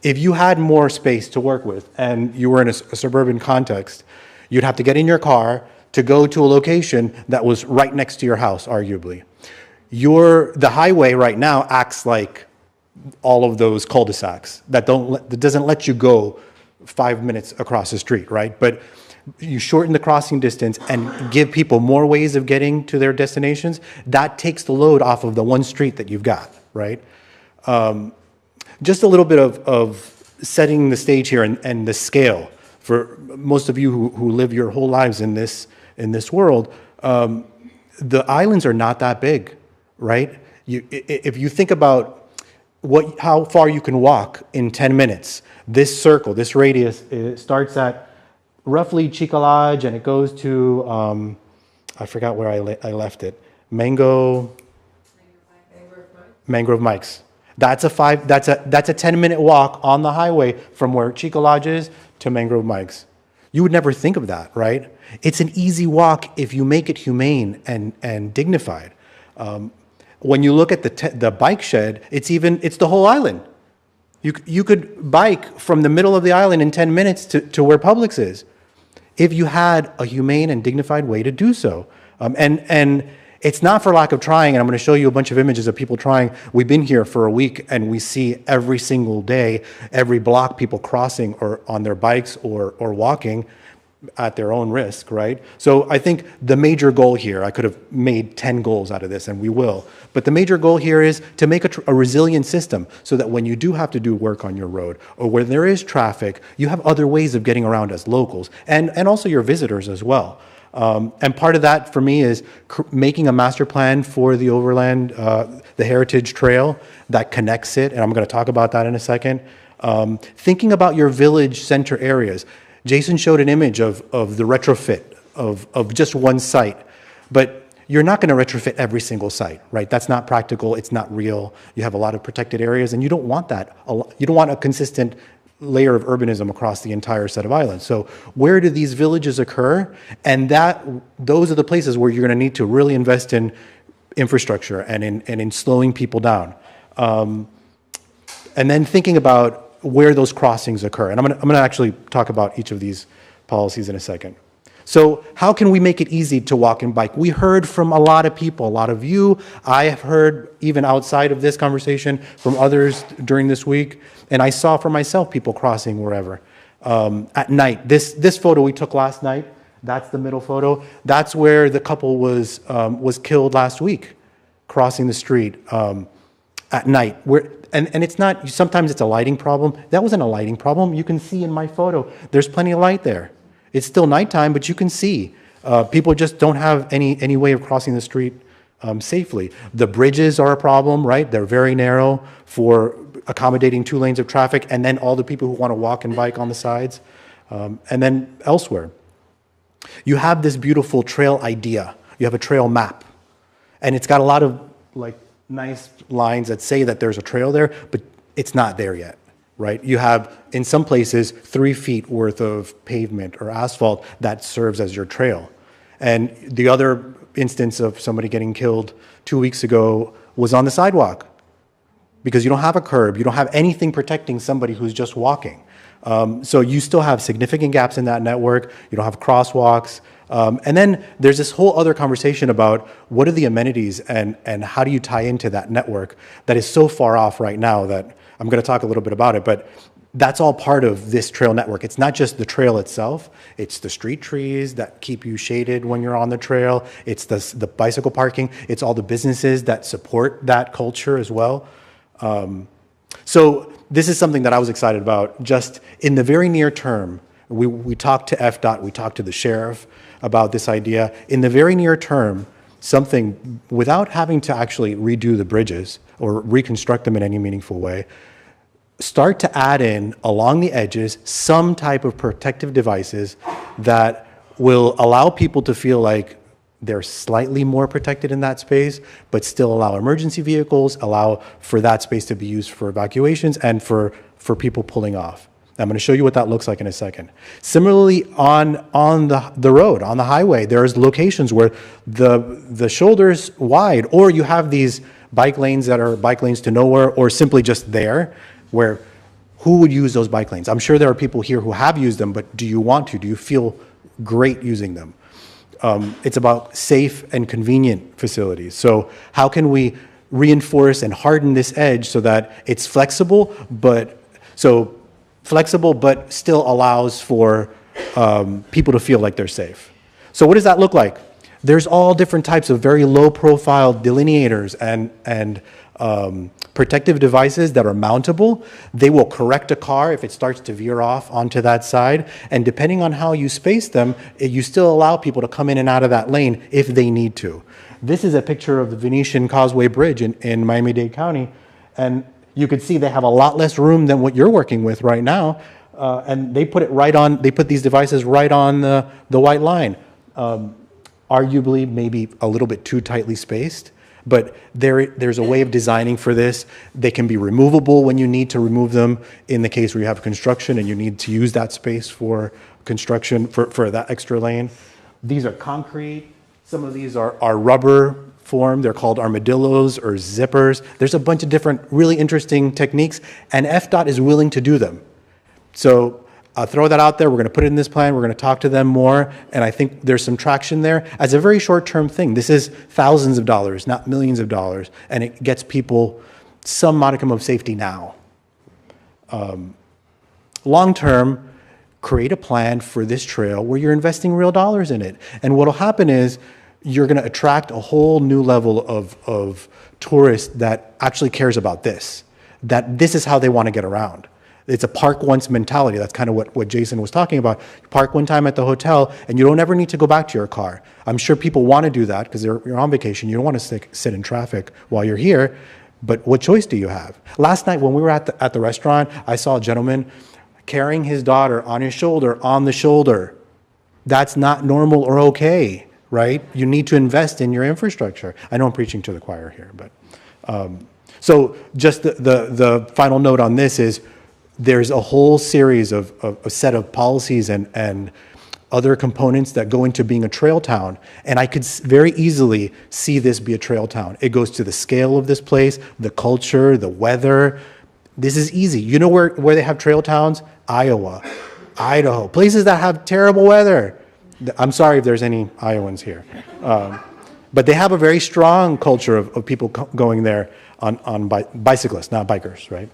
If you had more space to work with and you were in a suburban context, you'd have to get in your car to go to a location that was right next to your house, arguably. The highway right now acts like all of those cul-de-sacs that doesn't let you go 5 minutes across the street, right? But you shorten the crossing distance and give people more ways of getting to their destinations. That takes the load off of the one street that you've got, right? Just a little bit of setting the stage here and the scale for most of you who live your whole lives in this world. The islands are not that big, right? If you think about how far you can walk in 10 minutes, this circle, this radius, it starts at roughly Chica Lodge and it goes to, I forgot where I left it, Mangrove Mike's. That's a 10-minute walk on the highway from where Chica Lodge is to Mangrove Mike's. You would never think of that, right? It's an easy walk if you make it humane and dignified. When you look at the bike shed, it's the whole island. You could bike from the middle of the island in 10 minutes to where Publix is, if you had a humane and dignified way to do so. And it's not for lack of trying, and I'm going to show you a bunch of images of people trying. We've been here for a week, and we see every single day, every block, people crossing or on their bikes or walking at their own risk, right? So I think the major goal here, I could have made 10 goals out of this, and we will, but the major goal here is to make a resilient system so that when you do have to do work on your road or where there is traffic, you have other ways of getting around as locals and also your visitors as well. And part of that for me is making a master plan for the overland, the Heritage Trail that connects it, and I'm going to talk about that in a second. Thinking about your village center areas. Jason showed an image of the retrofit of just one site, but you're not going to retrofit every single site, right? That's not practical. It's not real. You have a lot of protected areas, and you don't want that. You don't want a consistent layer of urbanism across the entire set of islands. So where do these villages occur? And those are the places where you're going to need to really invest in infrastructure and in slowing people down. And then thinking about where those crossings occur. And I'm going to actually talk about each of these policies in a second. So how can we make it easy to walk and bike? We heard from a lot of people, a lot of you. I have heard even outside of this conversation from others during this week. And I saw for myself people crossing wherever. At night, this photo we took last night, that's the middle photo. That's where the couple was killed last week, crossing the street at night. And it's not, sometimes it's a lighting problem. That wasn't a lighting problem. You can see in my photo, there's plenty of light there. It's still nighttime, but you can see. People just don't have any way of crossing the street safely. The bridges are a problem, right? They're very narrow for accommodating 2 lanes of traffic, and then all the people who want to walk and bike on the sides. And then elsewhere. You have this beautiful trail idea. You have a trail map. And it's got a lot of nice lines that say that there's a trail there, but it's not there yet, right? You have, in some places, 3 feet worth of pavement or asphalt that serves as your trail. And the other instance of somebody getting killed 2 weeks ago was on the sidewalk, because you don't have a curb, you don't have anything protecting somebody who's just walking. So you still have significant gaps in that network. You don't have crosswalks. And then there's this whole other conversation about what are the amenities and how do you tie into that network that is so far off right now that I'm going to talk a little bit about it. But that's all part of this trail network. It's not just the trail itself, it's the street trees that keep you shaded when you're on the trail, it's the bicycle parking, it's all the businesses that support that culture as well. So this is something that I was excited about. Just in the very near term, we talked to FDOT, we talked to the sheriff about this idea. In the very near term, something without having to actually redo the bridges or reconstruct them in any meaningful way, start to add in along the edges some type of protective devices that will allow people to feel like they're slightly more protected in that space, but still allow emergency vehicles, allow for that space to be used for evacuations and for people pulling off. I'm going to show you what that looks like in a second. Similarly, on the road, on the highway, there's locations where the shoulder's wide, or you have these bike lanes that are bike lanes to nowhere, or simply just there, where who would use those bike lanes? I'm sure there are people here who have used them, but do you want to? Do you feel great using them? It's about safe and convenient facilities. So how can we reinforce and harden this edge so that it's flexible, but still allows for people to feel like they're safe. So what does that look like? There's all different types of very low profile delineators and protective devices that are mountable. They will correct a car if it starts to veer off onto that side. And depending on how you space them, you still allow people to come in and out of that lane if they need to. This is a picture of the Venetian Causeway Bridge in Miami-Dade County. And you could see they have a lot less room than what you're working with right now. And they put these devices right on the white line. Arguably, maybe a little bit too tightly spaced. But there's a way of designing for this. They can be removable when you need to remove them in the case where you have construction and you need to use that space for construction, for that extra lane. These are concrete. Some of these are rubber form. They're called armadillos or zippers. There's a bunch of different really interesting techniques, and FDOT is willing to do them. So I'll throw that out there. We're going to put it in this plan. We're going to talk to them more, and I think there's some traction there as a very short-term thing. This is thousands of dollars, not millions of dollars, and it gets people some modicum of safety now. Long-term, create a plan for this trail where you're investing real dollars in it. And what will happen is you're going to attract a whole new level of tourists that actually cares about this, that this is how they want to get around. It's a park once mentality. That's kind of what Jason was talking about. You park one time at the hotel, and you don't ever need to go back to your car. I'm sure people want to do that because you're on vacation. You don't want to sit in traffic while you're here, but what choice do you have? Last night when we were at the restaurant, I saw a gentleman carrying his daughter on his shoulder, on the shoulder. That's not normal or okay, right? You need to invest in your infrastructure. I know I'm preaching to the choir here, but so just the final note on this is, there's a whole series of a set of policies and other components that go into being a trail town. And I could very easily see this be a trail town. It goes to the scale of this place, the culture, the weather. This is easy. You know where they have trail towns? Iowa, Idaho, places that have terrible weather. I'm sorry if there's any Iowans here. But they have a very strong culture of people going there on bicyclists, not bikers, right?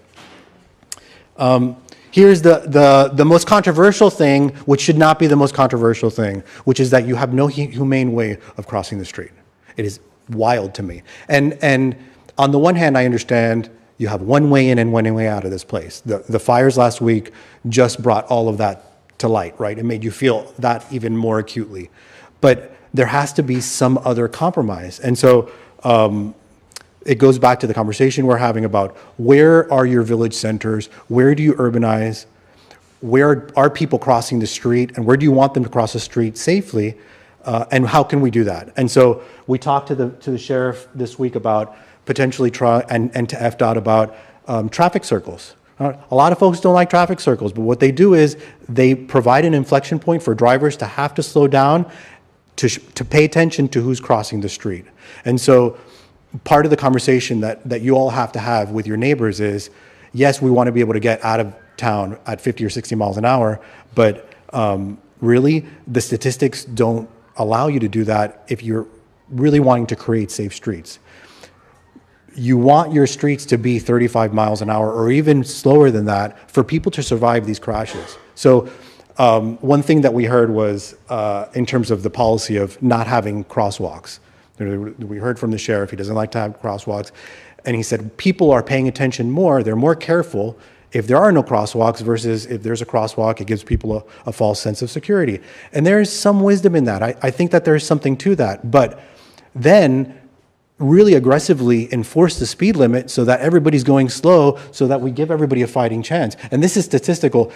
Here's the most controversial thing, which should not be the most controversial thing, which is that you have no humane way of crossing the street. It is wild to me. And on the one hand, I understand you have one way in and one way out of this place. The fires last week just brought all of that to light, right? It made you feel that even more acutely. But there has to be some other compromise. And so it goes back to the conversation we're having about where are your village centers? Where do you urbanize? Where are people crossing the street? And where do you want them to cross the street safely? And how can we do that? And so we talked to the sheriff this week about potentially and to FDOT about traffic circles. A lot of folks don't like traffic circles, but what they do is they provide an inflection point for drivers to have to slow down to pay attention to who's crossing the street. And so part of the conversation that you all have to have with your neighbors is, yes, we want to be able to get out of town at 50 or 60 miles an hour, but really the statistics don't allow you to do that if you're really wanting to create safe streets. you want your streets to be 35 miles an hour or even slower than that for people to survive these crashes. So one thing that we heard was in terms of the policy of not having crosswalks. We heard from the sheriff, he doesn't like to have crosswalks. And he said people are paying attention more, they're more careful if there are no crosswalks versus if there's a crosswalk, it gives people a false sense of security. And there's some wisdom in that. I think that there's something to that. But then really aggressively enforce the speed limit so that everybody's going slow so that we give everybody a fighting chance. And this is statistical.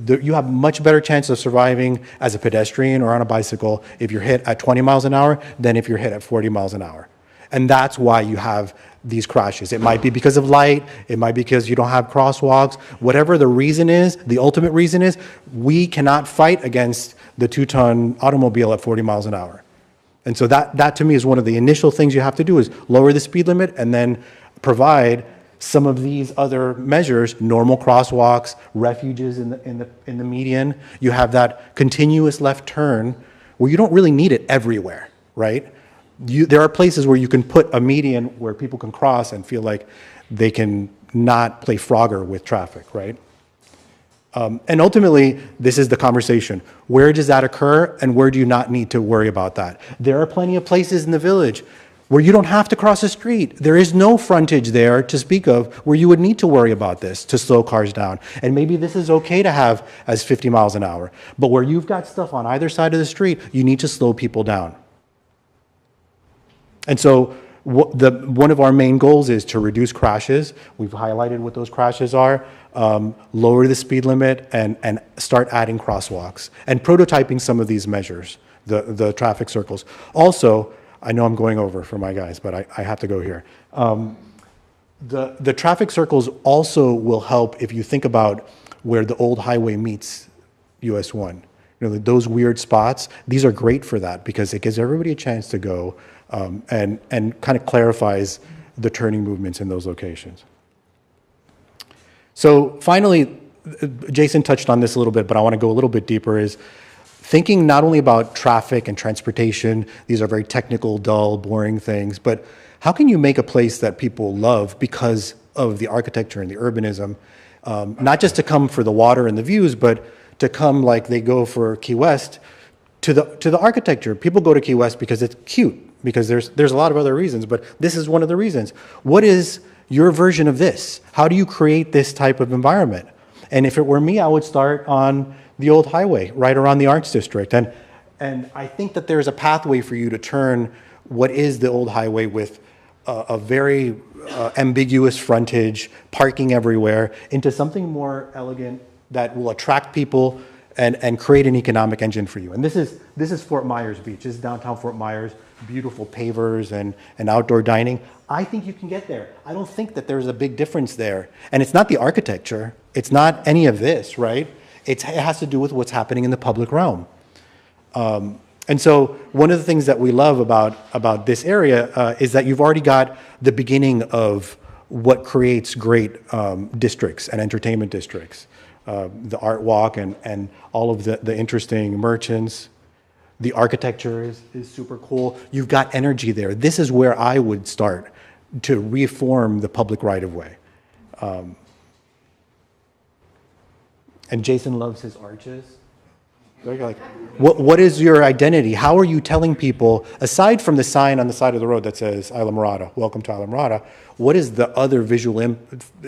You have much better chance of surviving as a pedestrian or on a bicycle if you're hit at 20 miles an hour than if you're hit at 40 miles an hour. And that's why you have these crashes. It might be because of light, it might be because you don't have crosswalks, whatever the reason is, the ultimate reason is, we cannot fight against the 2-ton automobile at 40 miles an hour. And so that to me is one of the initial things you have to do is lower the speed limit and then provide some of these other measures, normal crosswalks, refuges in the median. You have that continuous left turn where you don't really need it everywhere, right? There are places where you can put a median where people can cross and feel like they can not play Frogger with traffic, right? And ultimately, this is the conversation. Where does that occur and where do you not need to worry about that? There are plenty of places in the village where you don't have to cross a street. There is no frontage there to speak of where you would need to worry about this to slow cars down. And maybe this is okay to have as 50 miles an hour. But where you've got stuff on either side of the street, you need to slow people down. And so one of our main goals is to reduce crashes. We've highlighted what those crashes are, lower the speed limit, and start adding crosswalks, and prototyping some of these measures, the traffic circles. Also, I know I'm going over for my guys, but I have to go here. The traffic circles also will help if you think about where the old highway meets US 1. You know, those weird spots, these are great for that because it gives everybody a chance to go and kind of clarifies the turning movements in those locations. So finally, Jason touched on this a little bit, but I want to go a little bit deeper, is thinking not only about traffic and transportation, these are very technical, dull, boring things, but how can you make a place that people love because of the architecture and the urbanism, not just to come for the water and the views, but to come like they go for Key West to the architecture. People go to Key West because it's cute, because there's a lot of other reasons, but this is one of the reasons. What is your version of this? How do you create this type of environment? And if it were me, I would start on the old highway, right around the Arts District. And I think that there's a pathway for you to turn what is the old highway with a very ambiguous frontage, parking everywhere, into something more elegant that will attract people and create an economic engine for you. And this is Fort Myers Beach. This is downtown Fort Myers, beautiful pavers and outdoor dining. I think you can get there. I don't think that there's a big difference there. And it's not the architecture. It's not any of this, right? It has to do with what's happening in the public realm. And so one of the things that we love about this area is that you've already got the beginning of what creates great districts and entertainment districts. The art walk and all of the interesting merchants. The architecture is super cool. You've got energy there. This is where I would start to reform the public right-of-way. And Jason loves his arches. Like, what is your identity? How are you telling people, aside from the sign on the side of the road that says Isla Morada, welcome to Isla Morada, what is the other visual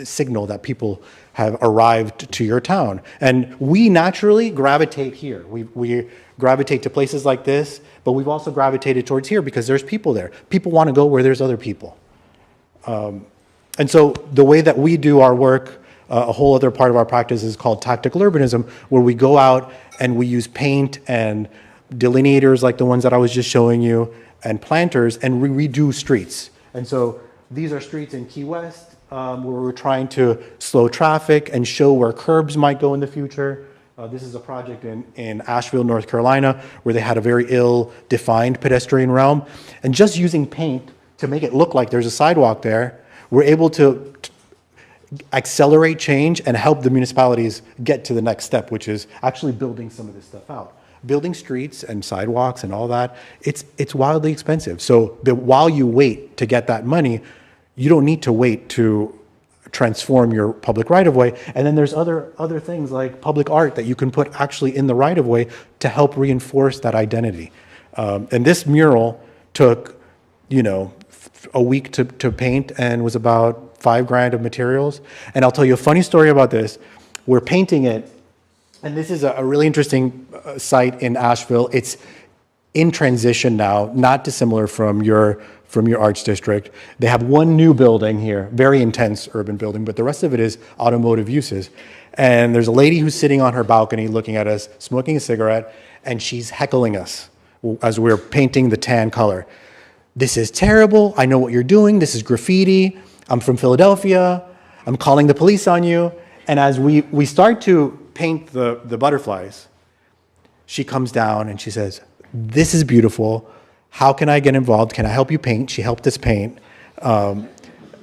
signal that people have arrived to your town? And we naturally gravitate here. We gravitate to places like this, but we've also gravitated towards here because there's people there. People want to go where there's other people. And so the way that we do our work, a whole other part of our practice is called tactical urbanism, where we go out and we use paint and delineators like the ones that I was just showing you, and planters, and we redo streets. And so these are streets in Key West where we're trying to slow traffic and show where curbs might go in the future. This is a project in Asheville, North Carolina, where they had a very ill-defined pedestrian realm. And just using paint to make it look like there's a sidewalk there, we're able to accelerate change and help the municipalities get to the next step, which is actually building some of this stuff out. Building streets and sidewalks and all that, it's wildly expensive. So while you wait to get that money, you don't need to wait to transform your public right-of-way. And then there's other things like public art that you can put actually in the right-of-way to help reinforce that identity. And this mural took, a week to paint and was about $5,000 of materials. And I'll tell you a funny story about this. We're painting it, and this is a really interesting site in Asheville. It's in transition now, not dissimilar from your arts district. They have one new building here, very intense urban building, but the rest of it is automotive uses. And there's a lady who's sitting on her balcony looking at us, smoking a cigarette, and she's heckling us as we're painting the tan color. This is terrible. I know what you're doing. This is graffiti. I'm from Philadelphia. I'm calling the police on you. And as we start to paint the butterflies, she comes down and she says, "This is beautiful. How can I get involved? Can I help you paint?" She helped us paint. And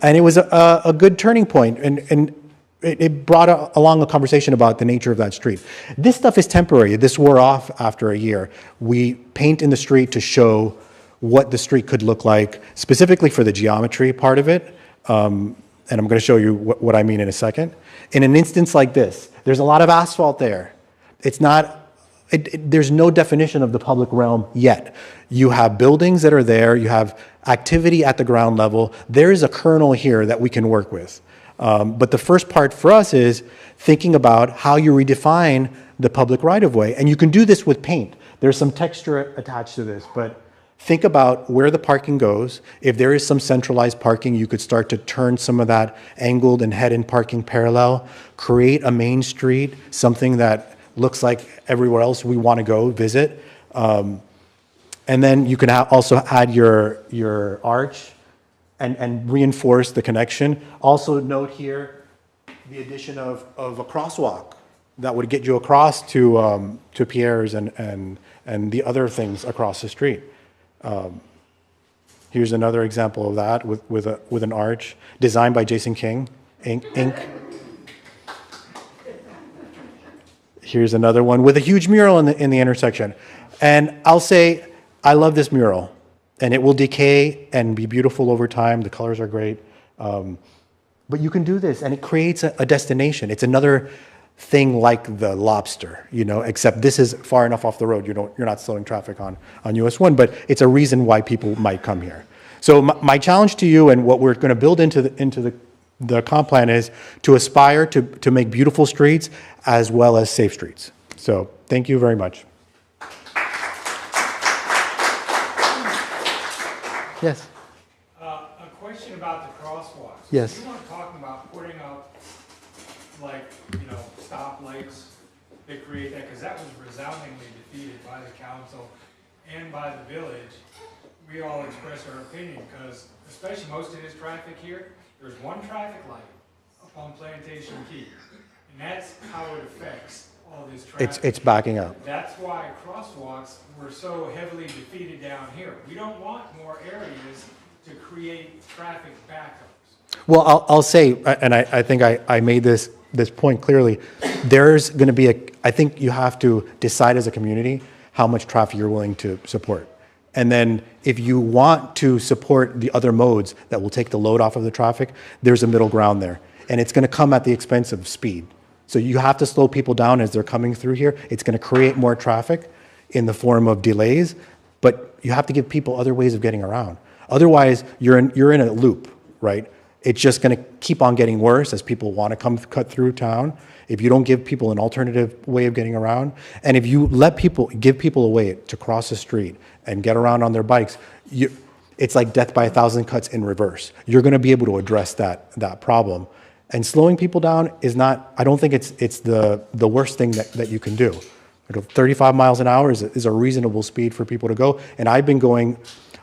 it was a good turning point. And it brought along a conversation about the nature of that street. This stuff is temporary. This wore off after a year. We paint in the street to show what the street could look like, specifically for the geometry part of it. And I'm going to show you what I mean in a second. In an instance like this, there's a lot of asphalt there. It's not, there's no definition of the public realm yet. You have buildings that are there. You have activity at the ground level. There is a kernel here that we can work with. But the first part for us is thinking about how you redefine the public right-of-way. And you can do this with paint. There's some texture attached to this, but think about where the parking goes. If there is some centralized parking, you could start to turn some of that angled and head-in parking parallel, create a main street, something that looks like everywhere else we want to go visit. And then you can also add your arch and reinforce the connection. Also note here the addition of a crosswalk that would get you across to Pierre's and the other things across the street. Here's another example of that with an arch designed by Jason King, Inc. Here's another one with a huge mural in the intersection. And I'll say, I love this mural, and it will decay and be beautiful over time. The colors are great. But you can do this, and it creates a destination. It's another thing like the Lobster, except this is far enough off the road. You're not slowing traffic on US 1, but it's a reason why people might come here. So my challenge to you and what we're going to build into the comp plan is to aspire to make beautiful streets as well as safe streets. So thank you very much. Yes. A question about the crosswalks. Yes. You weren't talking about putting up, stoplights that create that, because that was resoundingly defeated by the council and by the village. We all expressed our opinion, because especially most of this traffic here, there's one traffic light up on Plantation Key, and that's how it affects all this traffic. It's backing up. That's why crosswalks were so heavily defeated down here. We don't want more areas to create traffic backups. Well, I'll say, and I think I made this point clearly, there's going to be I think you have to decide as a community how much traffic you're willing to support. And then if you want to support the other modes that will take the load off of the traffic, there's a middle ground there. And it's going to come at the expense of speed. So you have to slow people down as they're coming through here. It's going to create more traffic in the form of delays, but you have to give people other ways of getting around. Otherwise, you're in a loop, right? It's just going to keep on getting worse as people want to cut through town. If you don't give people an alternative way of getting around, and if you give people a way to cross the street and get around on their bikes, it's like death by 1,000 cuts in reverse. You're going to be able to address that problem. And slowing people down is not, I don't think it's the worst thing that you can do. 35 miles an hour is a reasonable speed for people to go. And I've been going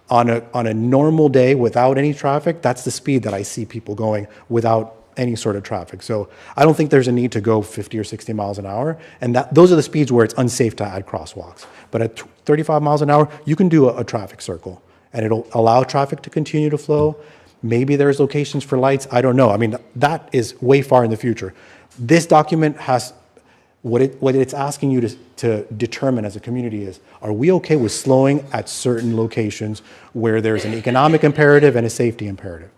on a normal day without any traffic. That's the speed that I see people going without any sort of traffic. So I don't think there's a need to go 50 or 60 miles an hour. And those are the speeds where it's unsafe to add crosswalks. But at 35 miles an hour, you can do a traffic circle, and it'll allow traffic to continue to flow. Maybe there's locations for lights. I don't know. I mean, that is way far in the future. This document has what it's asking you to determine as a community is, are we okay with slowing at certain locations where there's an economic imperative and a safety imperative?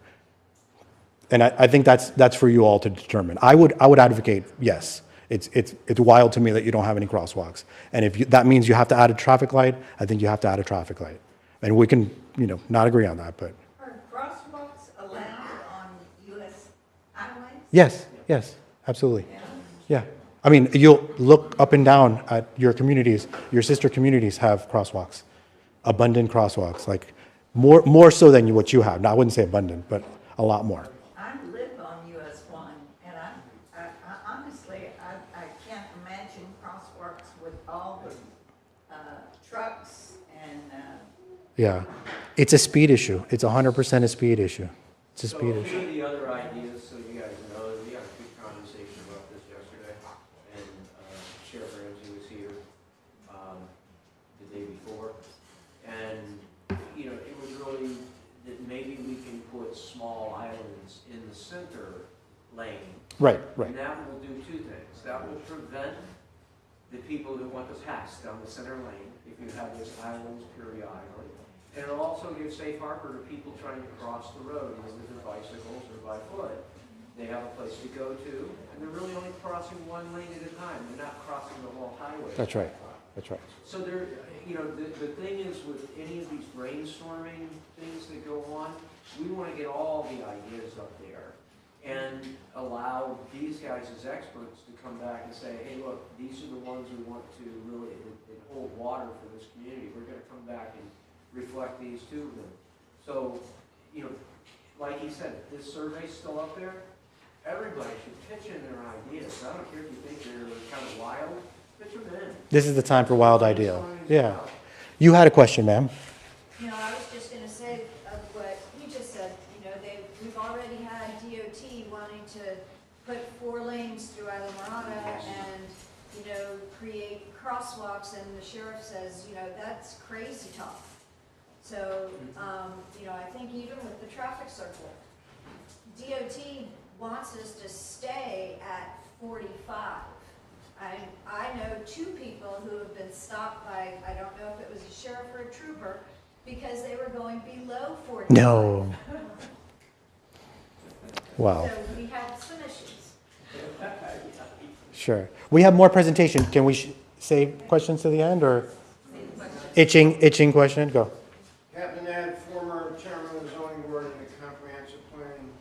And I think that's for you all to determine. I would advocate, yes. It's wild to me that you don't have any crosswalks. And if that means you have to add a traffic light, I think you have to add a traffic light. And we can, not agree on that, but. Are crosswalks allowed on US highways? Yes, absolutely. Yeah. I mean, you'll look up and down at your communities. Your sister communities have crosswalks, abundant crosswalks, like more so than what you have. Now, I wouldn't say abundant, but a lot more. I live on US 1, and I honestly, I can't imagine crosswalks with all the trucks and, Yeah. It's a speed issue. It's 100% a speed issue. It's a So speed a issue. few of the other ideas, so you guys know, we had a good conversation about this yesterday, and Sheriff Ramsey was here the day before, and, it was really that maybe we can put small islands in the center lane. Right. And that will do two things. That will prevent the people who want to pass down the center lane, if you have those islands periodically. And it'll also give safe harbor to people trying to cross the road, with their bicycles or by foot. They have a place to go to, and they're really only crossing one lane at a time. They're not crossing the whole highway. That's right. So there, the thing is with any of these brainstorming things that go on, we want to get all the ideas up there and allow these guys as experts to come back and say, hey, look, these are the ones we want to really that hold water for this community. We're going to come back and reflect these to them. So, like he said, this survey's still up there. Everybody should pitch in their ideas. I don't care if you think they're kind of wild, pitch them in. This is the time for wild idea. Yeah. You had a question, ma'am. I was just going to say of what he just said, we've already had DOT wanting to put 4 lanes through Islamorada and, create crosswalks, and the sheriff says, that's crazy talk. So, I think even with the traffic circle, DOT wants us to stay at 45. I know 2 people who have been stopped by, I don't know if it was a sheriff or a trooper, because they were going below 45. No. Wow. So we have some issues. Sure. We have more presentation. Can we save questions to the end, or itching question? Go. Captain Ed, former chairman of the zoning board and the comprehensive planning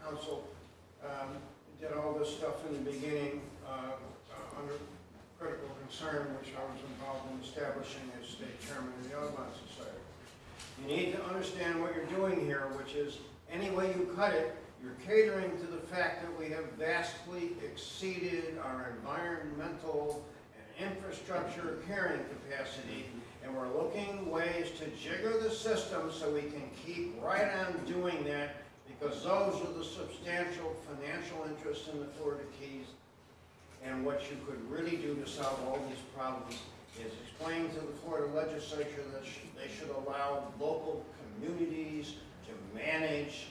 council, did all this stuff in the beginning under critical concern, which I was involved in establishing as state chairman of the Audubon Society. You need to understand what you're doing here, which is any way you cut it, you're catering to the fact that we have vastly exceeded our environmental and infrastructure carrying capacity, and we're looking ways to jigger the system so we can keep right on doing that, because those are the substantial financial interests in the Florida Keys. And what you could really do to solve all these problems is explain to the Florida legislature that they should allow local communities to manage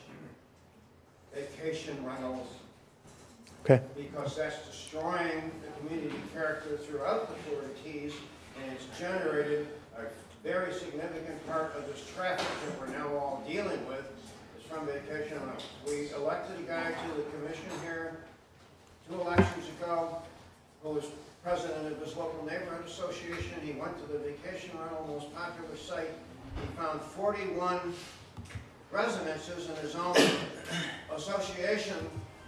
vacation rentals. Okay. Because that's destroying the community character throughout the Florida Keys, and it's generated a very significant part of this traffic that we're now all dealing with is from vacation rentals. We elected a guy to the commission here 2 elections ago who was president of his local neighborhood association. He went to the vacation rental most popular site. He found 41 residences in his own association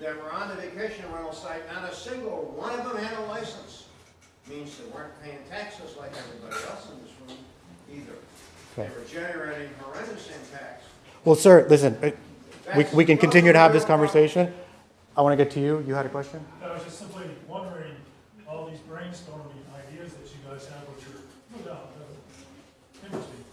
that were on the vacation rental site. Not a single one of them had a license. Means they weren't paying taxes like everybody else in this room either. They were generating horrendous impacts. Well, sir, listen, we can continue to have this conversation. I want to get to you. You had a question? I was just simply wondering, all these brainstorming ideas that you guys have, which are no doubt interesting,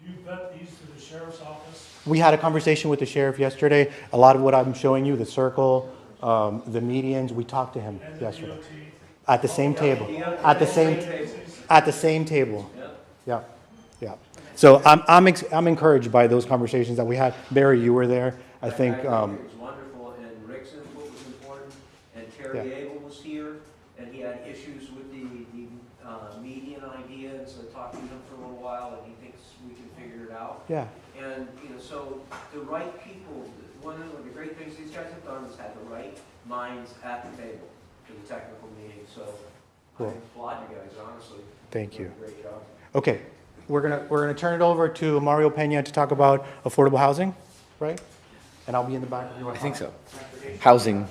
do you vet these to the sheriff's office? We had a conversation with the sheriff yesterday. A lot of what I'm showing you, the circle, the medians, we talked to him And the yesterday. DOT? At the same table. At the same table. Yeah. So I'm encouraged by those conversations that we had. Barry, you were there. I think. It was wonderful, and Rick's input was important, and Terry Abel was here, and he had issues with the median idea, and so I talked to him for a little while, and he thinks we can figure it out. Yeah. And, you know, so the right people, one of the great things these guys have done is had the right minds at the table for the technical meeting. So I Cool. applaud you guys, honestly. Thank you. Great job. Okay, we're gonna turn it over to Mario Pena to talk about affordable housing, right? And I'll be in the back. I think so. Housing.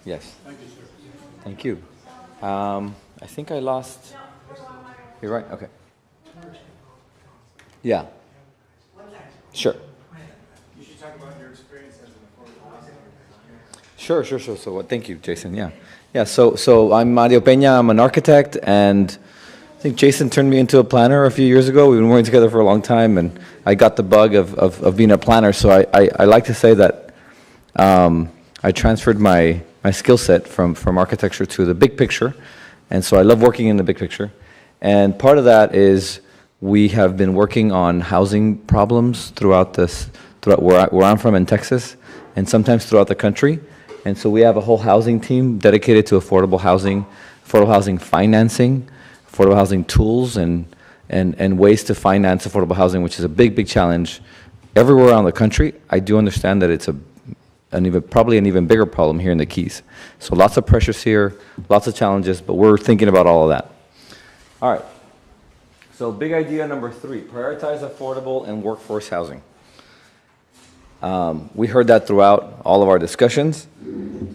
Yes. Thank you. I think I lost. You're right. Okay. Yeah. Sure. You should talk about your experience as an affordable housing. Sure. So, thank you, Jason. Yeah. So I'm Mario Peña. I'm an architect, and I think Jason turned me into a planner a few years ago. We've been working together for a long time, and I got the bug of being a planner. So I like to say that I transferred my skill set from architecture to the big picture, and so I love working in the big picture. And part of that is we have been working on housing problems throughout where I'm from in Texas, and sometimes throughout the country. And so we have a whole housing team dedicated to affordable housing financing, affordable housing tools, and ways to finance affordable housing, which is a big challenge everywhere around the country. I do understand that it's probably an even bigger problem here in the Keys. So lots of pressures here, lots of challenges, but we're thinking about all of that. All right. So big idea number 3, prioritize affordable and workforce housing. We heard that throughout all of our discussions.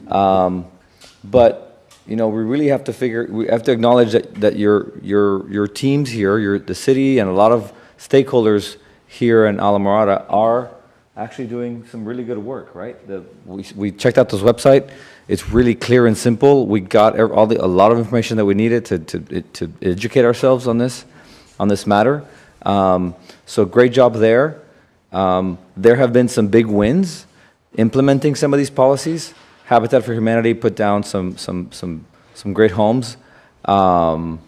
But, you know, we really have to acknowledge that your teams here, the city and a lot of stakeholders here in Alamorada are actually doing some really good work, right? We checked out this website. It's really clear and simple. We got a lot of information that we needed to educate ourselves on this matter. So great job there. There have been some big wins implementing some of these policies. Habitat for Humanity put down some great homes. And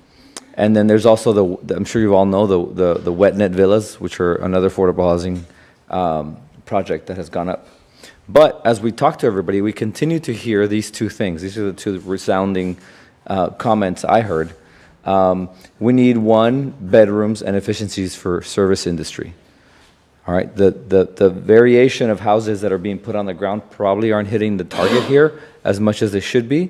then there's also I'm sure you all know the wet net villas, which are another affordable housing project that has gone up. But as we talk to everybody, we continue to hear these two things. These are the two resounding comments I heard. We need 1, bedrooms and efficiencies for service industry. All right, the variation of houses that are being put on the ground probably aren't hitting the target here as much as they should be.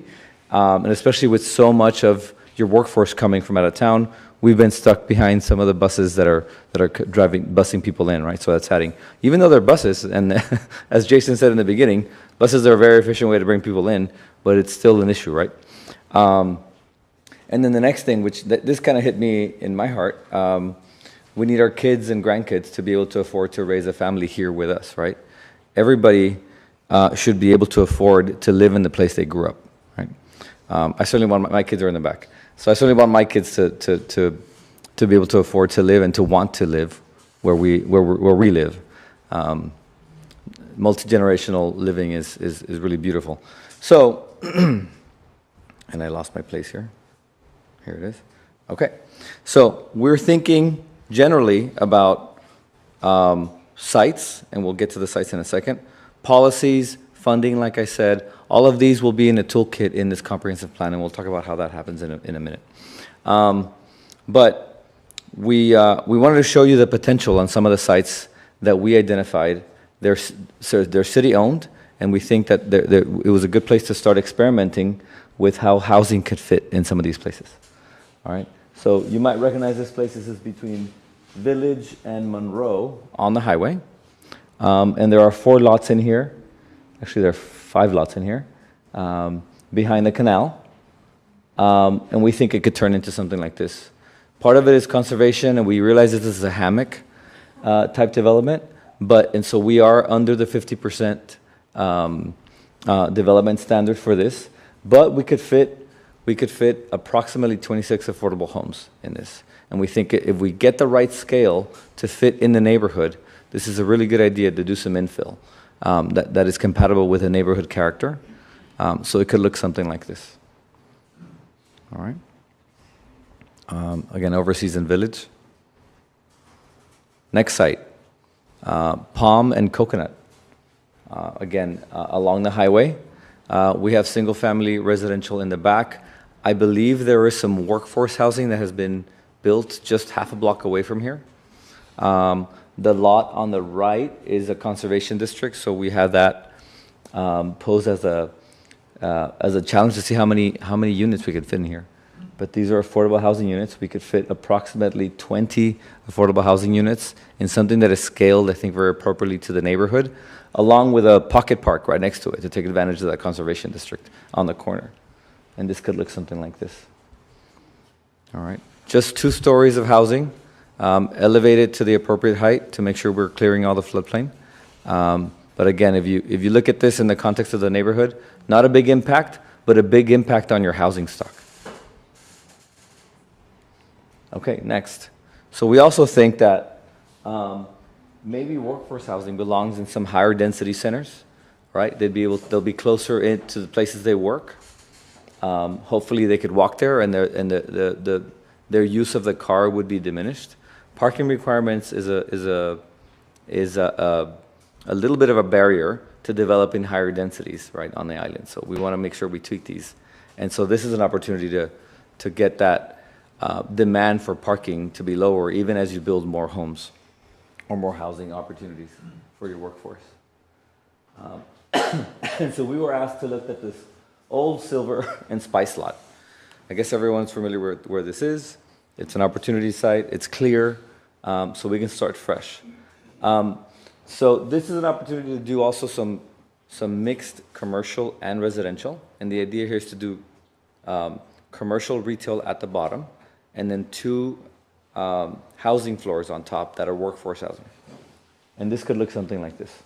And especially with so much of your workforce coming from out of town, we've been stuck behind some of the buses that are busing people in, right? So that's adding, even though they're buses, and as Jason said in the beginning, buses are a very efficient way to bring people in, but it's still an issue, right? And then the next thing, which this kind of hit me in my heart, we need our kids and grandkids to be able to afford to raise a family here with us, right? Everybody should be able to afford to live in the place they grew up, right? I certainly want my kids are in the back. So I certainly want my kids to be able to afford to live and to want to live where we live. Multi-generational living is really beautiful. So, and I lost my place here. Here it is. Okay. So we're thinking generally about sites, and we'll get to the sites in a second. Policies, funding, like I said, all of these will be in a toolkit in this comprehensive plan, and we'll talk about how that happens in a minute. But we wanted to show you the potential on some of the sites that we identified. They're city-owned, and we think that it was a good place to start experimenting with how housing could fit in some of these places. All right. So you might recognize this place. This is between Village and Monroe on the highway. And there are 4 lots in here. Actually, there are 5 lots in here behind the canal. And we think it could turn into something like this. Part of it is conservation, and we realize that this is a hammock type development. And so we are under the 50% development standard for this. But we could fit approximately 26 affordable homes in this. And we think if we get the right scale to fit in the neighborhood, this is a really good idea to do some infill that is compatible with a neighborhood character. So it could look something like this. All right. Again, Overseas and Village. Next site, Palm and Coconut. Again, along the highway. We have single-family residential in the back. I believe there is some workforce housing that has been built just half a block away from here. The lot on the right is a conservation district, so we have that posed as a challenge to see how many units we could fit in here. But these are affordable housing units. We could fit approximately 20 affordable housing units in something that is scaled, I think, very appropriately to the neighborhood, along with a pocket park right next to it to take advantage of that conservation district on the corner. And this could look something like this. All right. Just 2 stories of housing, elevated to the appropriate height to make sure we're clearing all the floodplain. But again, if you look at this in the context of the neighborhood, not a big impact, but a big impact on your housing stock. Okay, next. So we also think that maybe workforce housing belongs in some higher density centers, right? They'll be closer to the places they work. Hopefully they could walk there, and their use of the car would be diminished. Parking requirements is a little bit of a barrier to developing higher densities, right, on the island. So we want to make sure we tweak these. And so this is an opportunity to get that demand for parking to be lower, even as you build more homes or more housing opportunities for your workforce. And so we were asked to look at this old Silver and Spice lot. I guess everyone's familiar with where this is. It's an opportunity site. It's clear, so we can start fresh. So this is an opportunity to do also some mixed commercial and residential. And the idea here is to do commercial retail at the bottom, and then 2 housing floors on top that are workforce housing. And this could look something like this.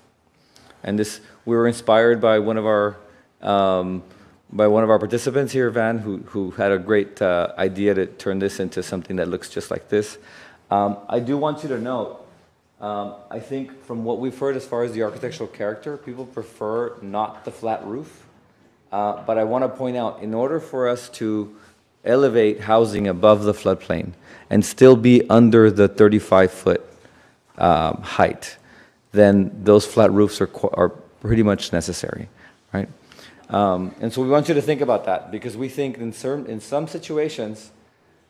And this, we were inspired by one of our participants here, Van, who had a great idea to turn this into something that looks just like this. I do want you to note, I think from what we've heard as far as the architectural character, people prefer not the flat roof. But I want to point out, in order for us to elevate housing above the floodplain and still be under the 35-foot height, then those flat roofs are pretty much necessary, right? And so we want you to think about that, because we think in some situations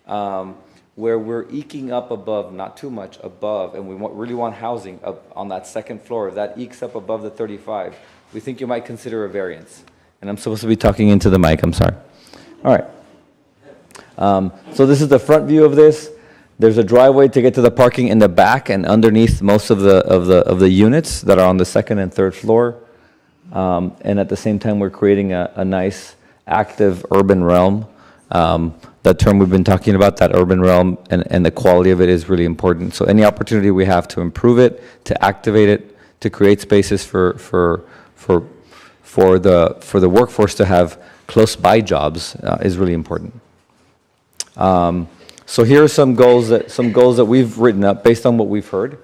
where we're eking up above, not too much above, and we really want housing up on that second floor, if that ekes up above the 35, we think you might consider a variance. And I'm supposed to be talking into the mic, I'm sorry. All right. So this is the front view of this. There's a driveway to get to the parking in the back and underneath most of the units that are on the 2nd and 3rd floor. And at the same time, we're creating a nice, active urban realm. That term we've been talking about, that urban realm, and the quality of it is really important. So any opportunity we have to improve it, to activate it, to create spaces for the workforce to have close by jobs is really important. So here are some goals that we've written up based on what we've heard.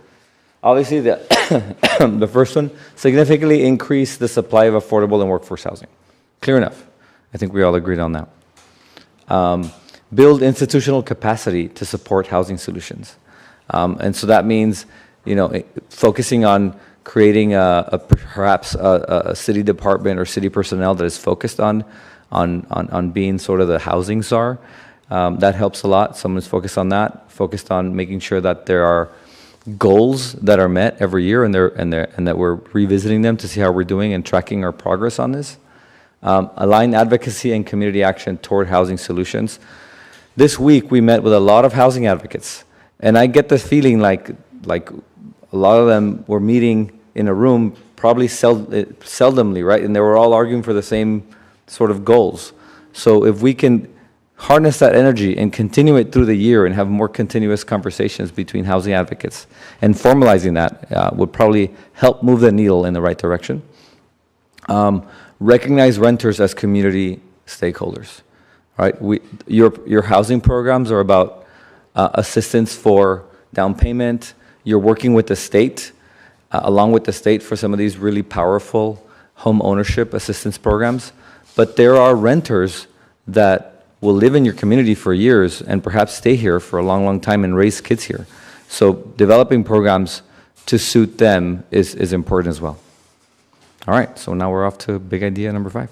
Obviously, the first one, significantly increase the supply of affordable and workforce housing. Clear enough. I think we all agreed on that. Build institutional capacity to support housing solutions. And so that means, focusing on creating perhaps a city department or city personnel that is focused on being sort of the housing czar. That helps a lot. Someone's focused on that, focused on making sure that there are goals that are met every year, and that we're revisiting them to see how we're doing and tracking our progress on this. Align advocacy and community action toward housing solutions. This week we met with a lot of housing advocates, and I get the feeling like a lot of them were meeting in a room probably seldomly, right? And they were all arguing for the same sort of goals. So if we can harness that energy and continue it through the year and have more continuous conversations between housing advocates, and formalizing that would probably help move the needle in the right direction. Recognize renters as community stakeholders, right? Your housing programs are about assistance for down payment. You're working with the state, along with the state, for some of these really powerful home ownership assistance programs. But there are renters that will live in your community for years and perhaps stay here for a long, long time and raise kids here. So developing programs to suit them is important as well. All right, so now we're off to big idea number 5.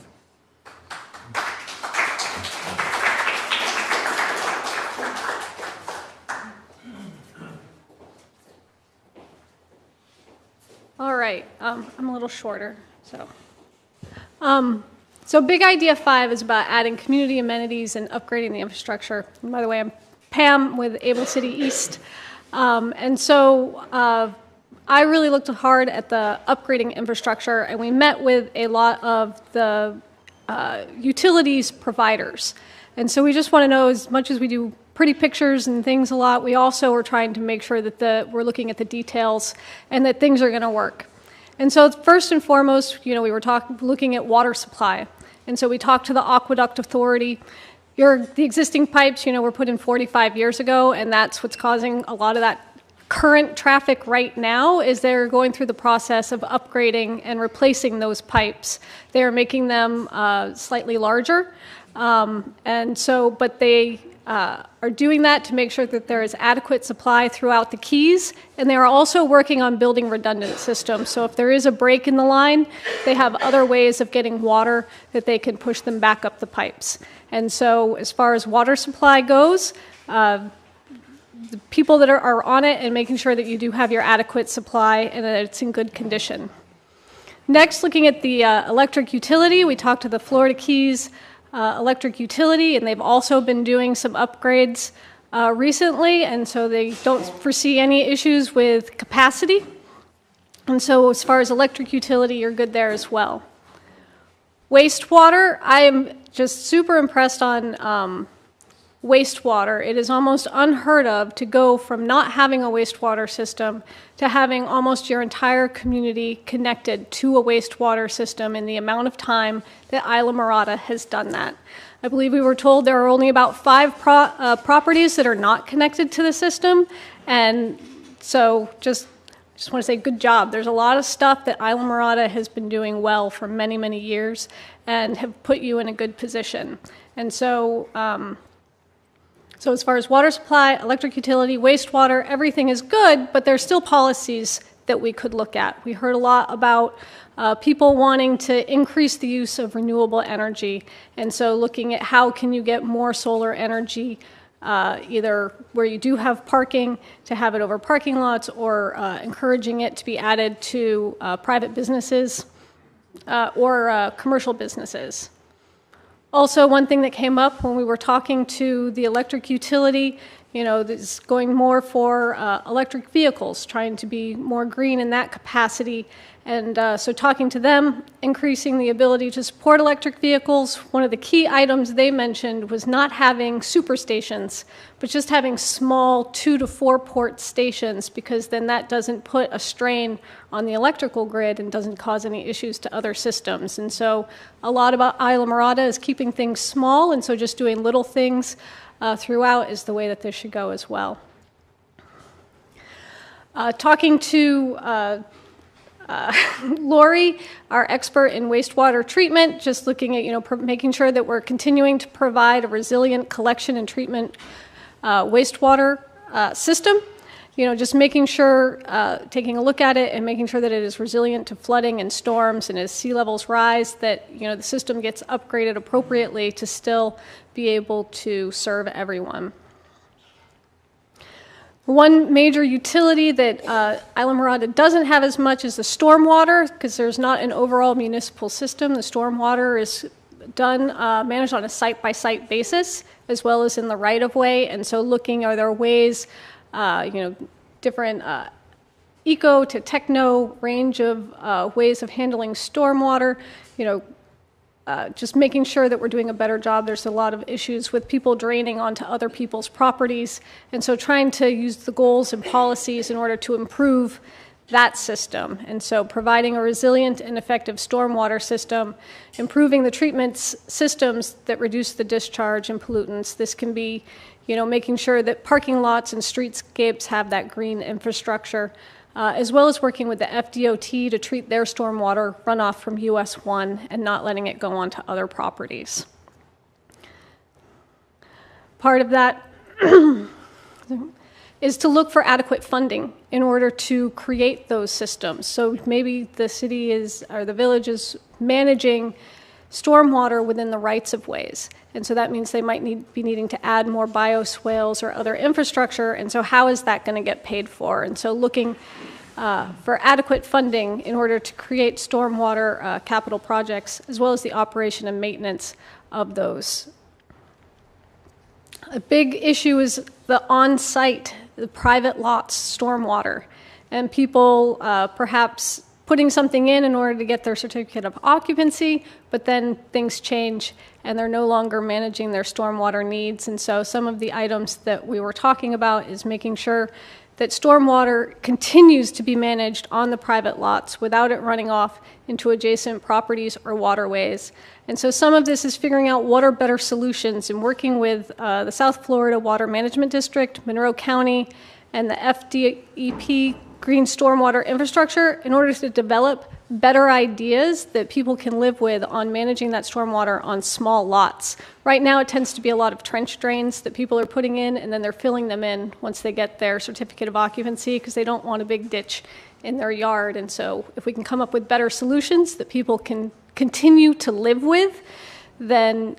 I'm a little shorter, so. So big idea 5 is about adding community amenities and upgrading the infrastructure. And by the way, I'm Pam with Able City East. And so I really looked hard at the upgrading infrastructure, and we met with a lot of the utilities providers. And so we just want to know, as much as we do pretty pictures and things a lot, we also are trying to make sure that we're looking at the details and that things are going to work. And so first and foremost, we were looking at water supply. And so we talked to the Aqueduct Authority. The existing pipes, were put in 45 years ago, and that's what's causing a lot of that current traffic right now, is they're going through the process of upgrading and replacing those pipes. They're making them slightly larger. But they are doing that to make sure that there is adequate supply throughout the Keys, and they are also working on building redundant systems. So if there is a break in the line, they have other ways of getting water that they can push them back up the pipes. And so as far as water supply goes, the people that are on it and making sure that you do have your adequate supply and that it's in good condition. Next, looking at the electric utility, we talked to the Florida Keys electric utility, and they've also been doing some upgrades recently, and so they don't foresee any issues with capacity. And so as far as electric utility, you're good there as well. Wastewater, I am just super impressed on wastewater. It is almost unheard of to go from not having a wastewater system to having almost your entire community connected to a wastewater system in the amount of time that Islamorada has done that. I believe we were told there are only about 5 properties that are not connected to the system, and so just want to say good job. There's a lot of stuff that Islamorada has been doing well for many, many years and have put you in a good position. And so so as far as water supply, electric utility, wastewater, everything is good, but there's still policies that we could look at. We heard a lot about people wanting to increase the use of renewable energy, and so looking at how can you get more solar energy, either where you do have parking, to have it over parking lots, or encouraging it to be added to private businesses or commercial businesses. Also, one thing that came up when we were talking to the electric utility, is going more for electric vehicles, trying to be more green in that capacity. And so talking to them, increasing the ability to support electric vehicles. One of the key items they mentioned was not having super stations, but just having small 2 to 4 port stations, because then that doesn't put a strain on the electrical grid and doesn't cause any issues to other systems. And so a lot about Islamorada is keeping things small, and so just doing little things throughout is the way that this should go as well. Talking to Lori, our expert in wastewater treatment, just looking at making sure that we're continuing to provide a resilient collection and treatment wastewater system. Just making sure, taking a look at it and making sure that it is resilient to flooding and storms, and as sea levels rise, that the system gets upgraded appropriately to still be able to serve everyone. One major utility that Islamorada doesn't have as much is the stormwater, because there's not an overall municipal system. The stormwater is managed on a site-by-site basis, as well as in the right-of-way, and so looking, are there ways, different eco to techno range of ways of handling stormwater, just making sure that we're doing a better job. There's a lot of issues with people draining onto other people's properties, and so trying to use the goals and policies in order to improve that system. And so providing a resilient and effective stormwater system, improving the treatment systems that reduce the discharge and pollutants. This can be, making sure that parking lots and streetscapes have that green infrastructure, as well as working with the FDOT to treat their stormwater runoff from US 1 and not letting it go onto other properties. Part of that is to look for adequate funding in order to create those systems. So maybe the city or the village is managing stormwater within the rights of ways. And so that means they might be needing to add more bioswales or other infrastructure. And so how is that going to get paid for? And so looking for adequate funding in order to create stormwater capital projects, as well as the operation and maintenance of those. A big issue is the on-site, the private lots stormwater, and people perhaps putting something in order to get their certificate of occupancy, but then things change and they're no longer managing their stormwater needs. And so some of the items that we were talking about is making sure that stormwater continues to be managed on the private lots without it running off into adjacent properties or waterways. And so some of this is figuring out what are better solutions and working with the South Florida Water Management District, Monroe County, and the FDEP Green Stormwater Infrastructure in order to develop better ideas that people can live with on managing that stormwater on small lots. Right now it tends to be a lot of trench drains that people are putting in, and then they're filling them in once they get their certificate of occupancy because they don't want a big ditch in their yard. And so if we can come up with better solutions that people can continue to live with, then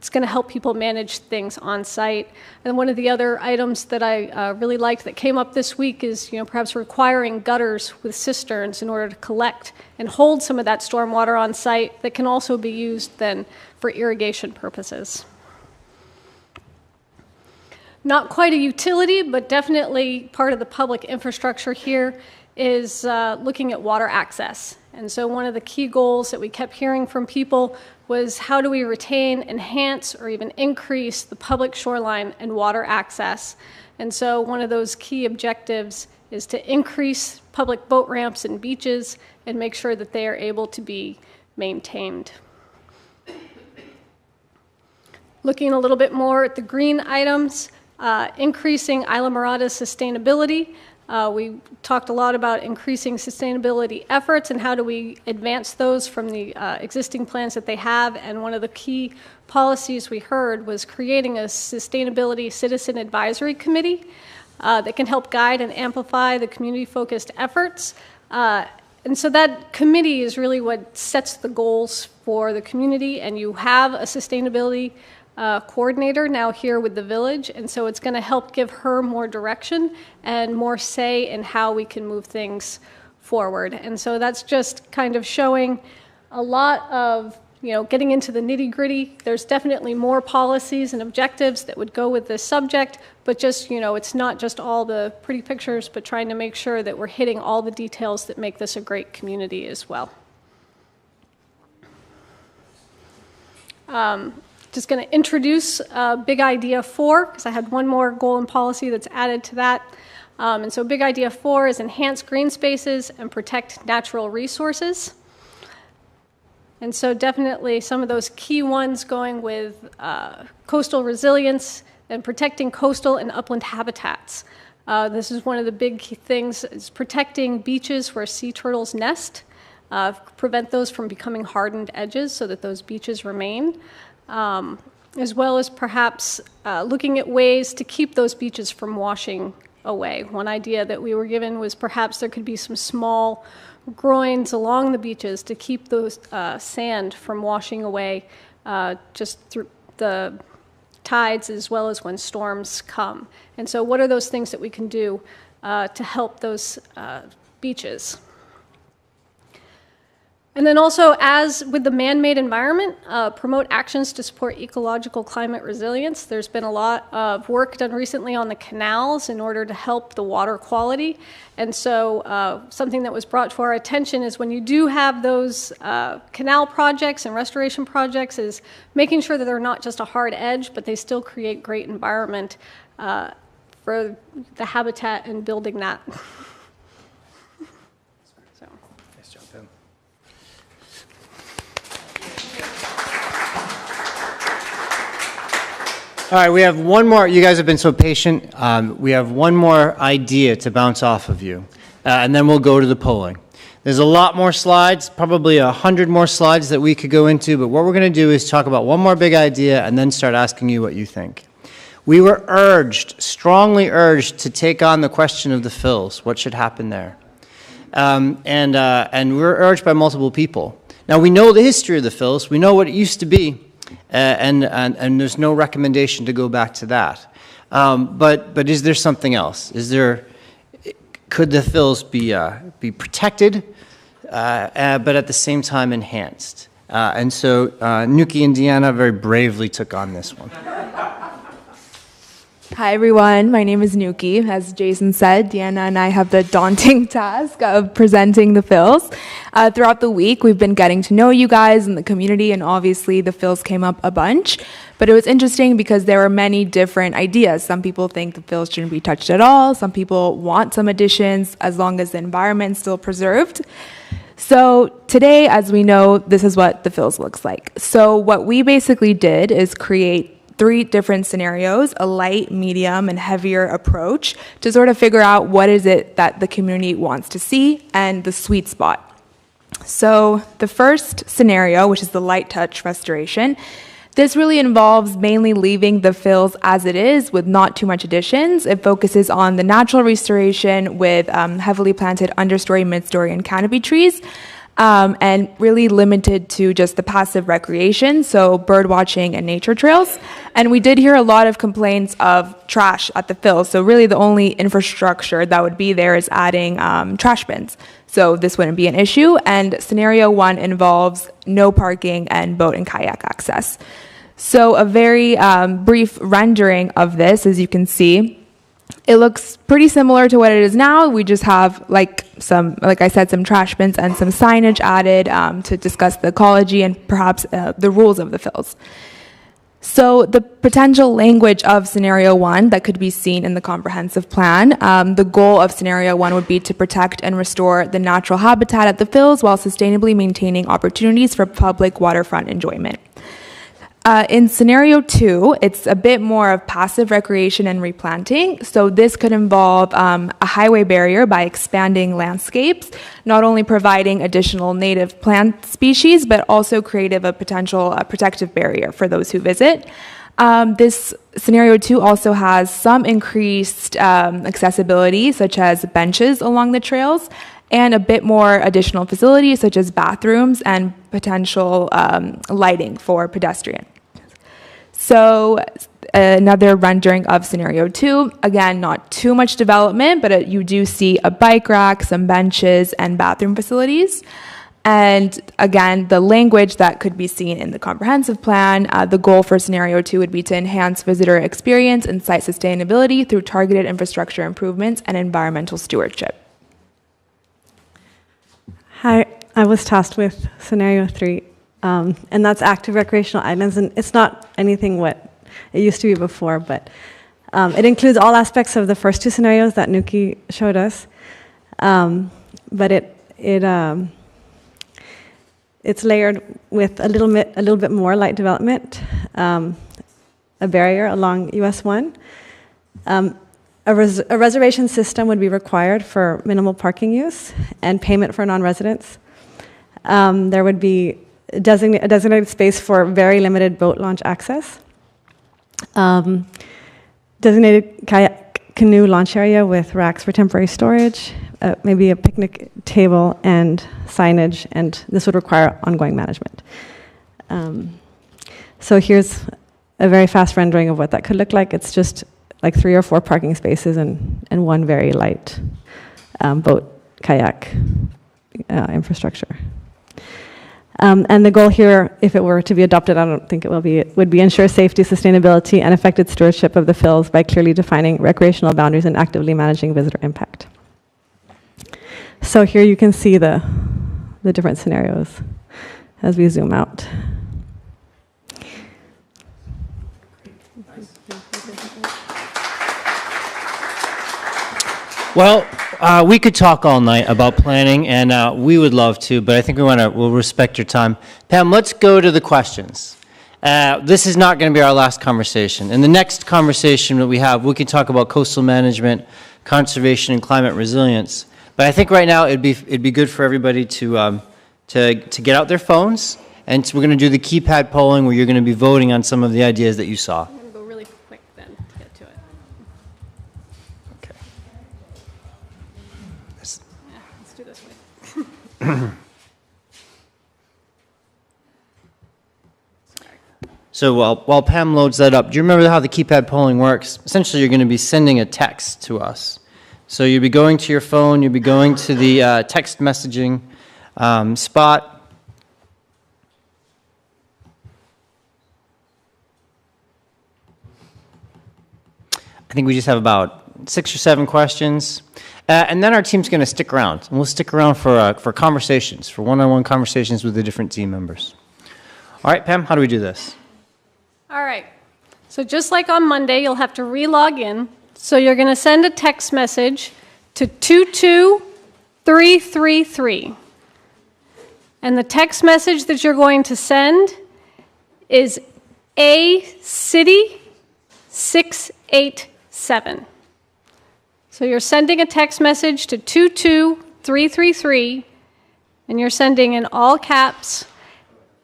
it's going to help people manage things on site. And one of the other items that I really liked that came up this week is, perhaps requiring gutters with cisterns in order to collect and hold some of that stormwater on site that can also be used then for irrigation purposes. Not quite a utility, but definitely part of the public infrastructure here is looking at water access. And so one of the key goals that we kept hearing from people was how do we retain, enhance, or even increase the public shoreline and water access. And so one of those key objectives is to increase public boat ramps and beaches and make sure that they are able to be maintained. Looking a little bit more at the green items, increasing Isla Morada's sustainability. We talked a lot about increasing sustainability efforts and how do we advance those from the existing plans that they have. And one of the key policies we heard was creating a sustainability citizen advisory committee that can help guide and amplify the community-focused efforts. And so that committee is really what sets the goals for the community, and you have a sustainability coordinator now here with the village, and so it's going to help give her more direction and more say in how we can move things forward. And so that's just kind of showing a lot of, getting into the nitty-gritty. There's definitely more policies and objectives that would go with this subject, but just, it's not just all the pretty pictures, but trying to make sure that we're hitting all the details that make this a great community as well. Just going to introduce Big Idea 4, because I had one more goal and policy that's added to that. And so Big Idea 4 is enhance green spaces and protect natural resources. And so definitely some of those key ones going with coastal resilience and protecting coastal and upland habitats. This is one of the big things, is protecting beaches where sea turtles nest, prevent those from becoming hardened edges so that those beaches remain. As well as perhaps looking at ways to keep those beaches from washing away. One idea that we were given was perhaps there could be some small groins along the beaches to keep those sand from washing away just through the tides as well as when storms come. And so what are those things that we can do to help those beaches? And then also, as with the man-made environment, promote actions to support ecological climate resilience. There's been a lot of work done recently on the canals in order to help the water quality. And so something that was brought to our attention is when you do have those canal projects and restoration projects is making sure that they're not just a hard edge, but they still create great environment for the habitat and building that. All right, we have one more. You guys have been so patient. We have one more idea to bounce off of you, and then we'll go to the polling. There's a lot more slides, probably 100 more slides that we could go into, but what we're going to do is talk about one more big idea and then start asking you what you think. We were strongly urged, to take on the question of the fills. What should happen there? And we were urged by multiple people. Now, we know the history of the fills. We know what it used to be. And there's no recommendation to go back to that. But is there something else? could the fills be protected, but at the same time enhanced? And so Nuki and Deanna very bravely took on this one. Hi everyone, my name is Nuki. As Jason said, Deanna and I have the daunting task of presenting the fills. Throughout the week, we've been getting to know you guys and the community, and obviously the fills came up a bunch. But it was interesting because there were many different ideas. Some people think the fills shouldn't be touched at all. Some people want some additions as long as the environment's still preserved. So today, as we know, this is what the fills looks like. So what we basically did is create 3 different scenarios, a light, medium, and heavier approach to sort of figure out what is it that the community wants to see and the sweet spot. So the first scenario, which is the light touch restoration, this really involves mainly leaving the fills as it is with not too much additions. It focuses on the natural restoration with heavily planted understory, midstory, and canopy trees. And really limited to just the passive recreation, so bird watching and nature trails. And we did hear a lot of complaints of trash at the fills, so really the only infrastructure that would be there is adding trash bins. So this wouldn't be an issue. And scenario 1 involves no parking and boat and kayak access. So a very brief rendering of this, as you can see. It looks pretty similar to what it is now. We just have, like I said, some trash bins and some signage added to discuss the ecology and perhaps the rules of the fills. So the potential language of scenario 1 that could be seen in the comprehensive plan, the goal of scenario 1 would be to protect and restore the natural habitat at the fills while sustainably maintaining opportunities for public waterfront enjoyment. In scenario 2, it's a bit more of passive recreation and replanting. So this could involve a highway barrier by expanding landscapes, not only providing additional native plant species, but also creating a potential protective barrier for those who visit. This scenario 2 also has some increased accessibility, such as benches along the trails, and a bit more additional facilities, such as bathrooms and potential lighting for pedestrians. So another rendering of scenario 2, again, not too much development, but you do see a bike rack, some benches, and bathroom facilities. And again, the language that could be seen in the comprehensive plan, the goal for scenario 2 would be to enhance visitor experience and site sustainability through targeted infrastructure improvements and environmental stewardship. Hi, I was tasked with scenario 3. And that's active recreational islands, and it's not anything what it used to be before, but it includes all aspects of the first 2 scenarios that Nuki showed us. But it's layered with a little bit more light development, a barrier along US 1. A reservation system would be required for minimal parking use and payment for non-residents. There would be a designated space for very limited boat launch access. Designated kayak canoe launch area with racks for temporary storage, maybe a picnic table and signage, and this would require ongoing management. So here's a very fast rendering of what that could look like. It's just like 3 or 4 parking spaces and 1 very light boat kayak infrastructure. And the goal here, if it were to be adopted, I don't think it will be, would be ensure safety, sustainability, and effective stewardship of the fills by clearly defining recreational boundaries and actively managing visitor impact. So here you can see the different scenarios as we zoom out. Well, we could talk all night about planning, and we would love to, but I think we'll respect your time. Pam, let's go to the questions. This is not going to be our last conversation. In the next conversation that we have, we can talk about coastal management, conservation, and climate resilience. But I think right now it'd be good for everybody to get out their phones, and so we're going to do the keypad polling where you're going to be voting on some of the ideas that you saw. I'm going to go really quick then to get to it. Okay. Yeah, let's do this way. So while Pam loads that up, do you remember how the keypad polling works? Essentially, you're going to be sending a text to us So you'll be going to your phone, you'll be going to the text messaging spot. I think we just have about 6 or 7 questions. And then our team's going to stick around. And we'll stick around for conversations, for one-on-one conversations with the different team members. All right, Pam, how do we do this? All right. So just like on Monday, you'll have to re-log in. So you're going to send a text message to 22333. And the text message that you're going to send is A City 687. So you're sending a text message to 22333, and you're sending in all caps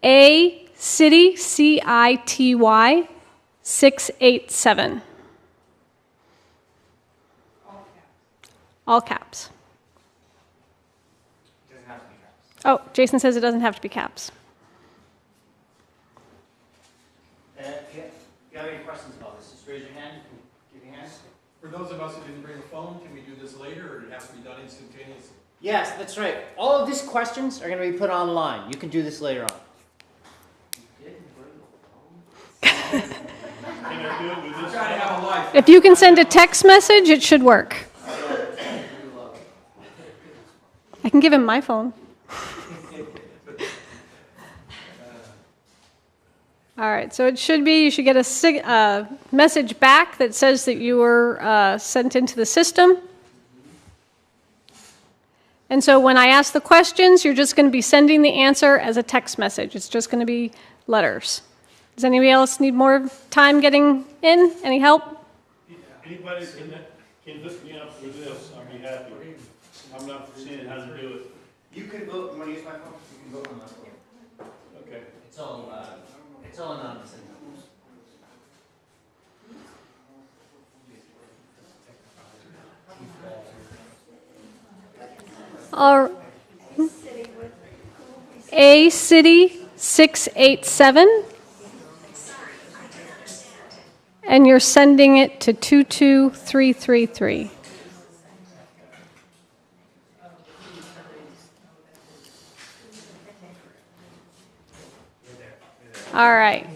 A City, C-I-T-Y, 687. All caps. It doesn't have to be caps. Oh, Jason says it doesn't have to be caps. If you have any questions about this, just raise your hand. Give your hand. For those of us who didn't bring a phone, can we do this later, or it has to be done instantaneously? Yes, that's right. All of these questions are going to be put online. You can do this later on. If you can send a text message, it should work. I can give him my phone. All right, so it should be, you should get a message back that says that you were sent into the system. And so when I ask the questions, you're just going to be sending the answer as a text message. It's just going to be letters. Does anybody else need more time getting in? Any help? Anybody can hook me up with this, I'll be happy. I'm not seeing how to do it. You can vote. You want to use my phone? You can vote on my phone. Okay. It's all anonymous. A City 687. And you're sending it to 22333. All right. I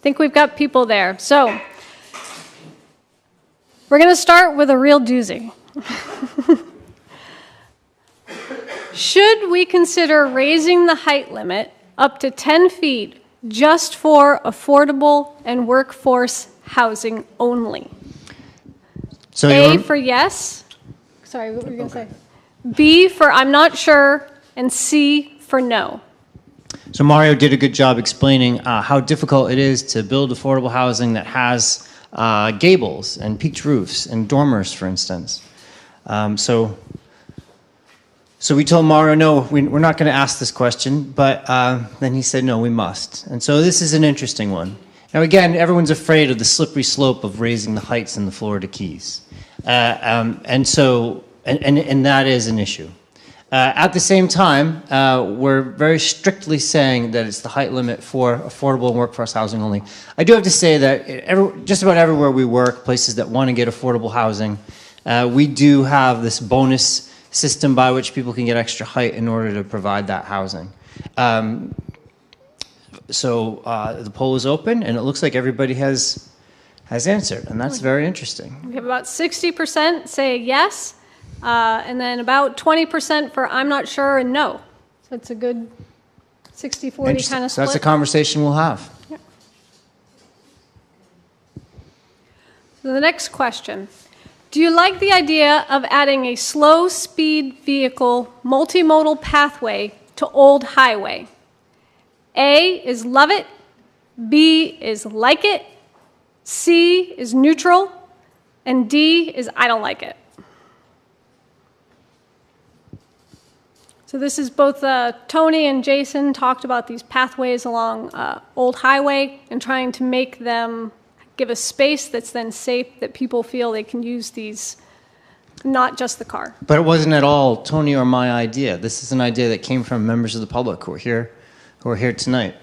think we've got people there. So we're going to start with a real doozy. Should we consider raising the height limit up to 10 feet just for affordable and workforce housing only? So A for yes. Sorry, what were you going to say? B for I'm not sure, and C for no. So Mario did a good job explaining how difficult it is to build affordable housing that has gables and peaked roofs and dormers, for instance. So we told Mario, no, we're not going to ask this question, but then he said, no, we must. And so this is an interesting one. Now, again, everyone's afraid of the slippery slope of raising the heights in the Florida Keys. And that is an issue. At the same time, we're very strictly saying that it's the height limit for affordable and workforce housing only. I do have to say that just about everywhere we work, places that want to get affordable housing, we do have this bonus system by which people can get extra height in order to provide that housing. The poll is open, and it looks like everybody has answered, and that's very interesting. We have about 60% say yes, and then about 20% for I'm not sure and no. So it's a good 60-40 kind of split. So that's a conversation we'll have. Yeah. So the next question. Do you like the idea of adding a slow-speed vehicle multimodal pathway to Old Highway? A is love it, B is like it, C is neutral, and D is I don't like it. So this is both Tony and Jason talked about these pathways along Old Highway and trying to make them give a space that's then safe, that people feel they can use these, not just the car. But it wasn't at all Tony or my idea. This is an idea that came from members of the public who are here tonight.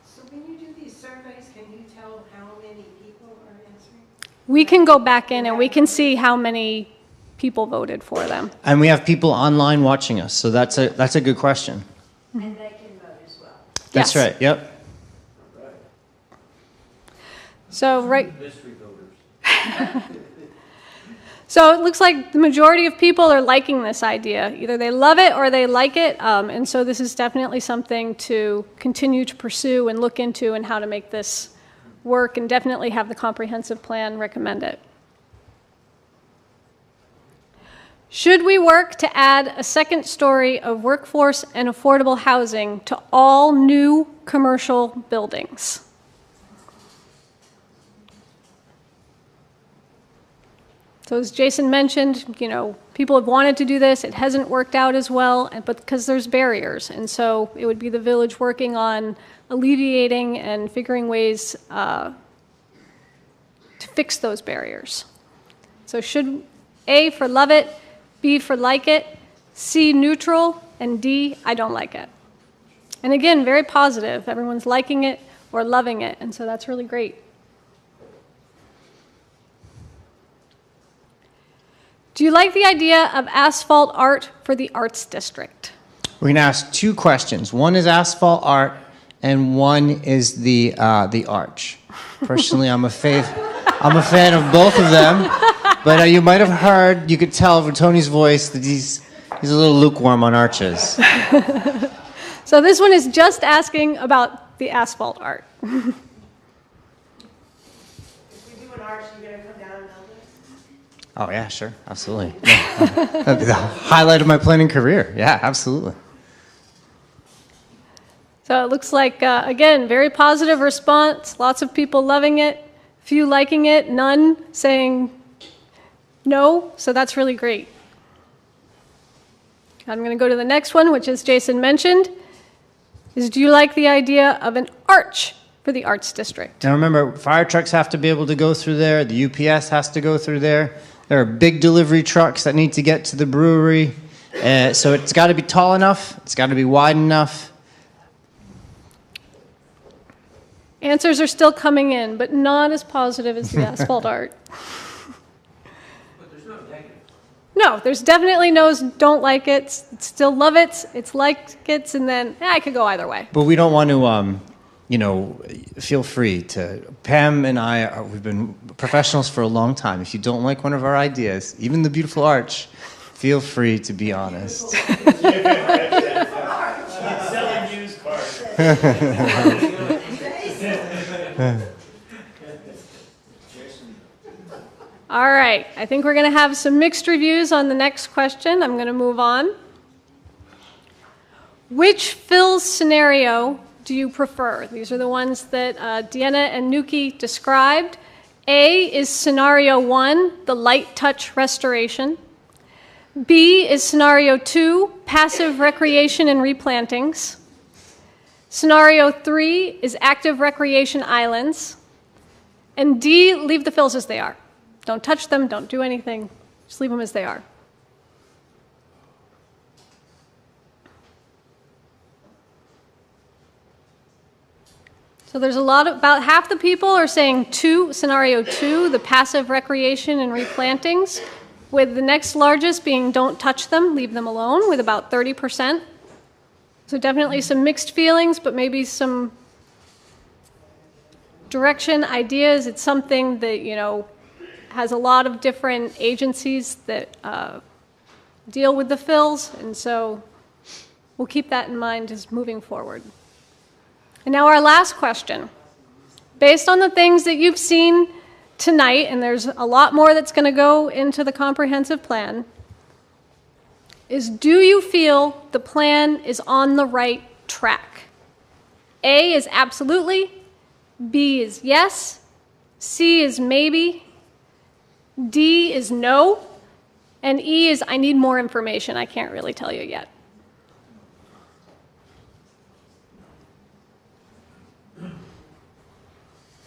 So when you do these surveys, can you tell how many people are answering? we can go back in and we can see how many people voted for them. And we have people online watching us, so that's a good question. And they can vote as well. That's Yes. right, yep. So, right. Mystery voters. So it looks like the majority of people are liking this idea. Either they love it or they like it. And so this is definitely something to continue to pursue and look into and how to make this work, and definitely have the comprehensive plan recommend it. Should we work to add a second story of workforce and affordable housing to all new commercial buildings? So as Jason mentioned, people have wanted to do this. It hasn't worked out as well, but because there's barriers. And so it would be the village working on alleviating and figuring ways to fix those barriers. So should A for love it, B for like it, C neutral, and D I don't like it. And again, very positive. Everyone's liking it or loving it. And so that's really great. Do you like the idea of asphalt art for the arts district? We're going to ask two questions. One is asphalt art, and one is the arch. Personally, I'm a fan of both of them, but you might have heard, you could tell from Tony's voice that he's a little lukewarm on arches. So this one is just asking about the asphalt art. If we do an arch, you're gonna come down and melt it? Oh yeah, sure, absolutely. That'd be the highlight of my planning career. Yeah, absolutely. So it looks like, again, very positive response, lots of people loving it, few liking it, none saying no, so that's really great. I'm going to go to the next one, which as Jason mentioned, is do you like the idea of an arch for the arts district? Now remember, fire trucks have to be able to go through there, the UPS has to go through there, there are big delivery trucks that need to get to the brewery, so it's got to be tall enough, it's got to be wide enough. Answers are still coming in, but not as positive as the asphalt art. But there's no negative. No, there's definitely no's don't like it, still love it, it's like it, and then I could go either way. But we don't want to, feel free to, Pam and we've been professionals for a long time. If you don't like one of our ideas, even the beautiful arch, feel free to be honest. Selling used cars. All right, I think we're going to have some mixed reviews on the next question. I'm going to move on. Which Phil's scenario do you prefer? These are the ones that Deanna and Nuki described. A is scenario 1, the light touch restoration. B is scenario 2, passive recreation and replantings. Scenario 3 is active recreation islands. And D, leave the fills as they are. Don't touch them, don't do anything, just leave them as they are. So there's about half the people are saying scenario 2, the passive recreation and replantings, with the next largest being don't touch them, leave them alone, with about 30%. So definitely some mixed feelings, but maybe some direction, ideas. It's something that, has a lot of different agencies that deal with the fills, and so we'll keep that in mind as moving forward. And now our last question. Based on the things that you've seen tonight, and there's a lot more that's going to go into the comprehensive plan, is do you feel the plan is on the right track? A is absolutely, B is yes, C is maybe, D is no, and E is I need more information. I can't really tell you yet.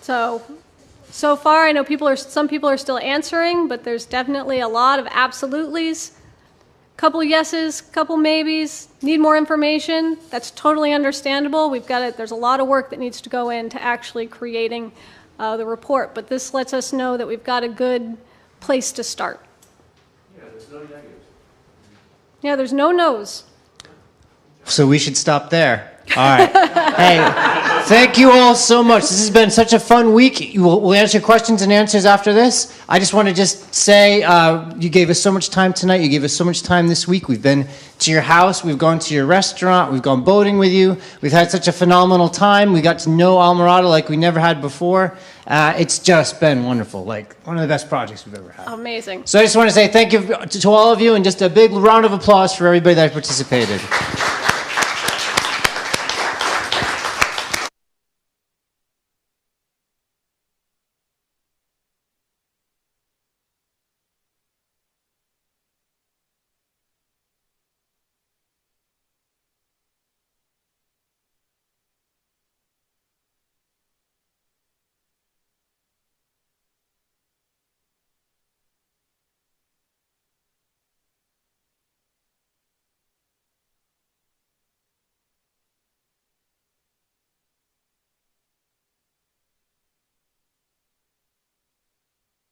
So far I know some people are still answering, but there's definitely a lot of absolutelys, couple yeses, couple maybes, need more information. That's totally understandable. There's a lot of work that needs to go into actually creating the report, but this lets us know that we've got a good place to start. Yeah, there's no negatives. Yeah, there's no no's. So we should stop there. All right. Hey, thank you all so much. This has been such a fun week. We'll answer questions and answers after this. I just want to just say you gave us so much time tonight. You gave us so much time this week. We've been to your house. We've gone to your restaurant. We've gone boating with you. We've had such a phenomenal time. We got to know Almirada like we never had before. It's just been wonderful. Like one of the best projects we've ever had. Amazing. So I just want to say thank you to all of you and just a big round of applause for everybody that participated.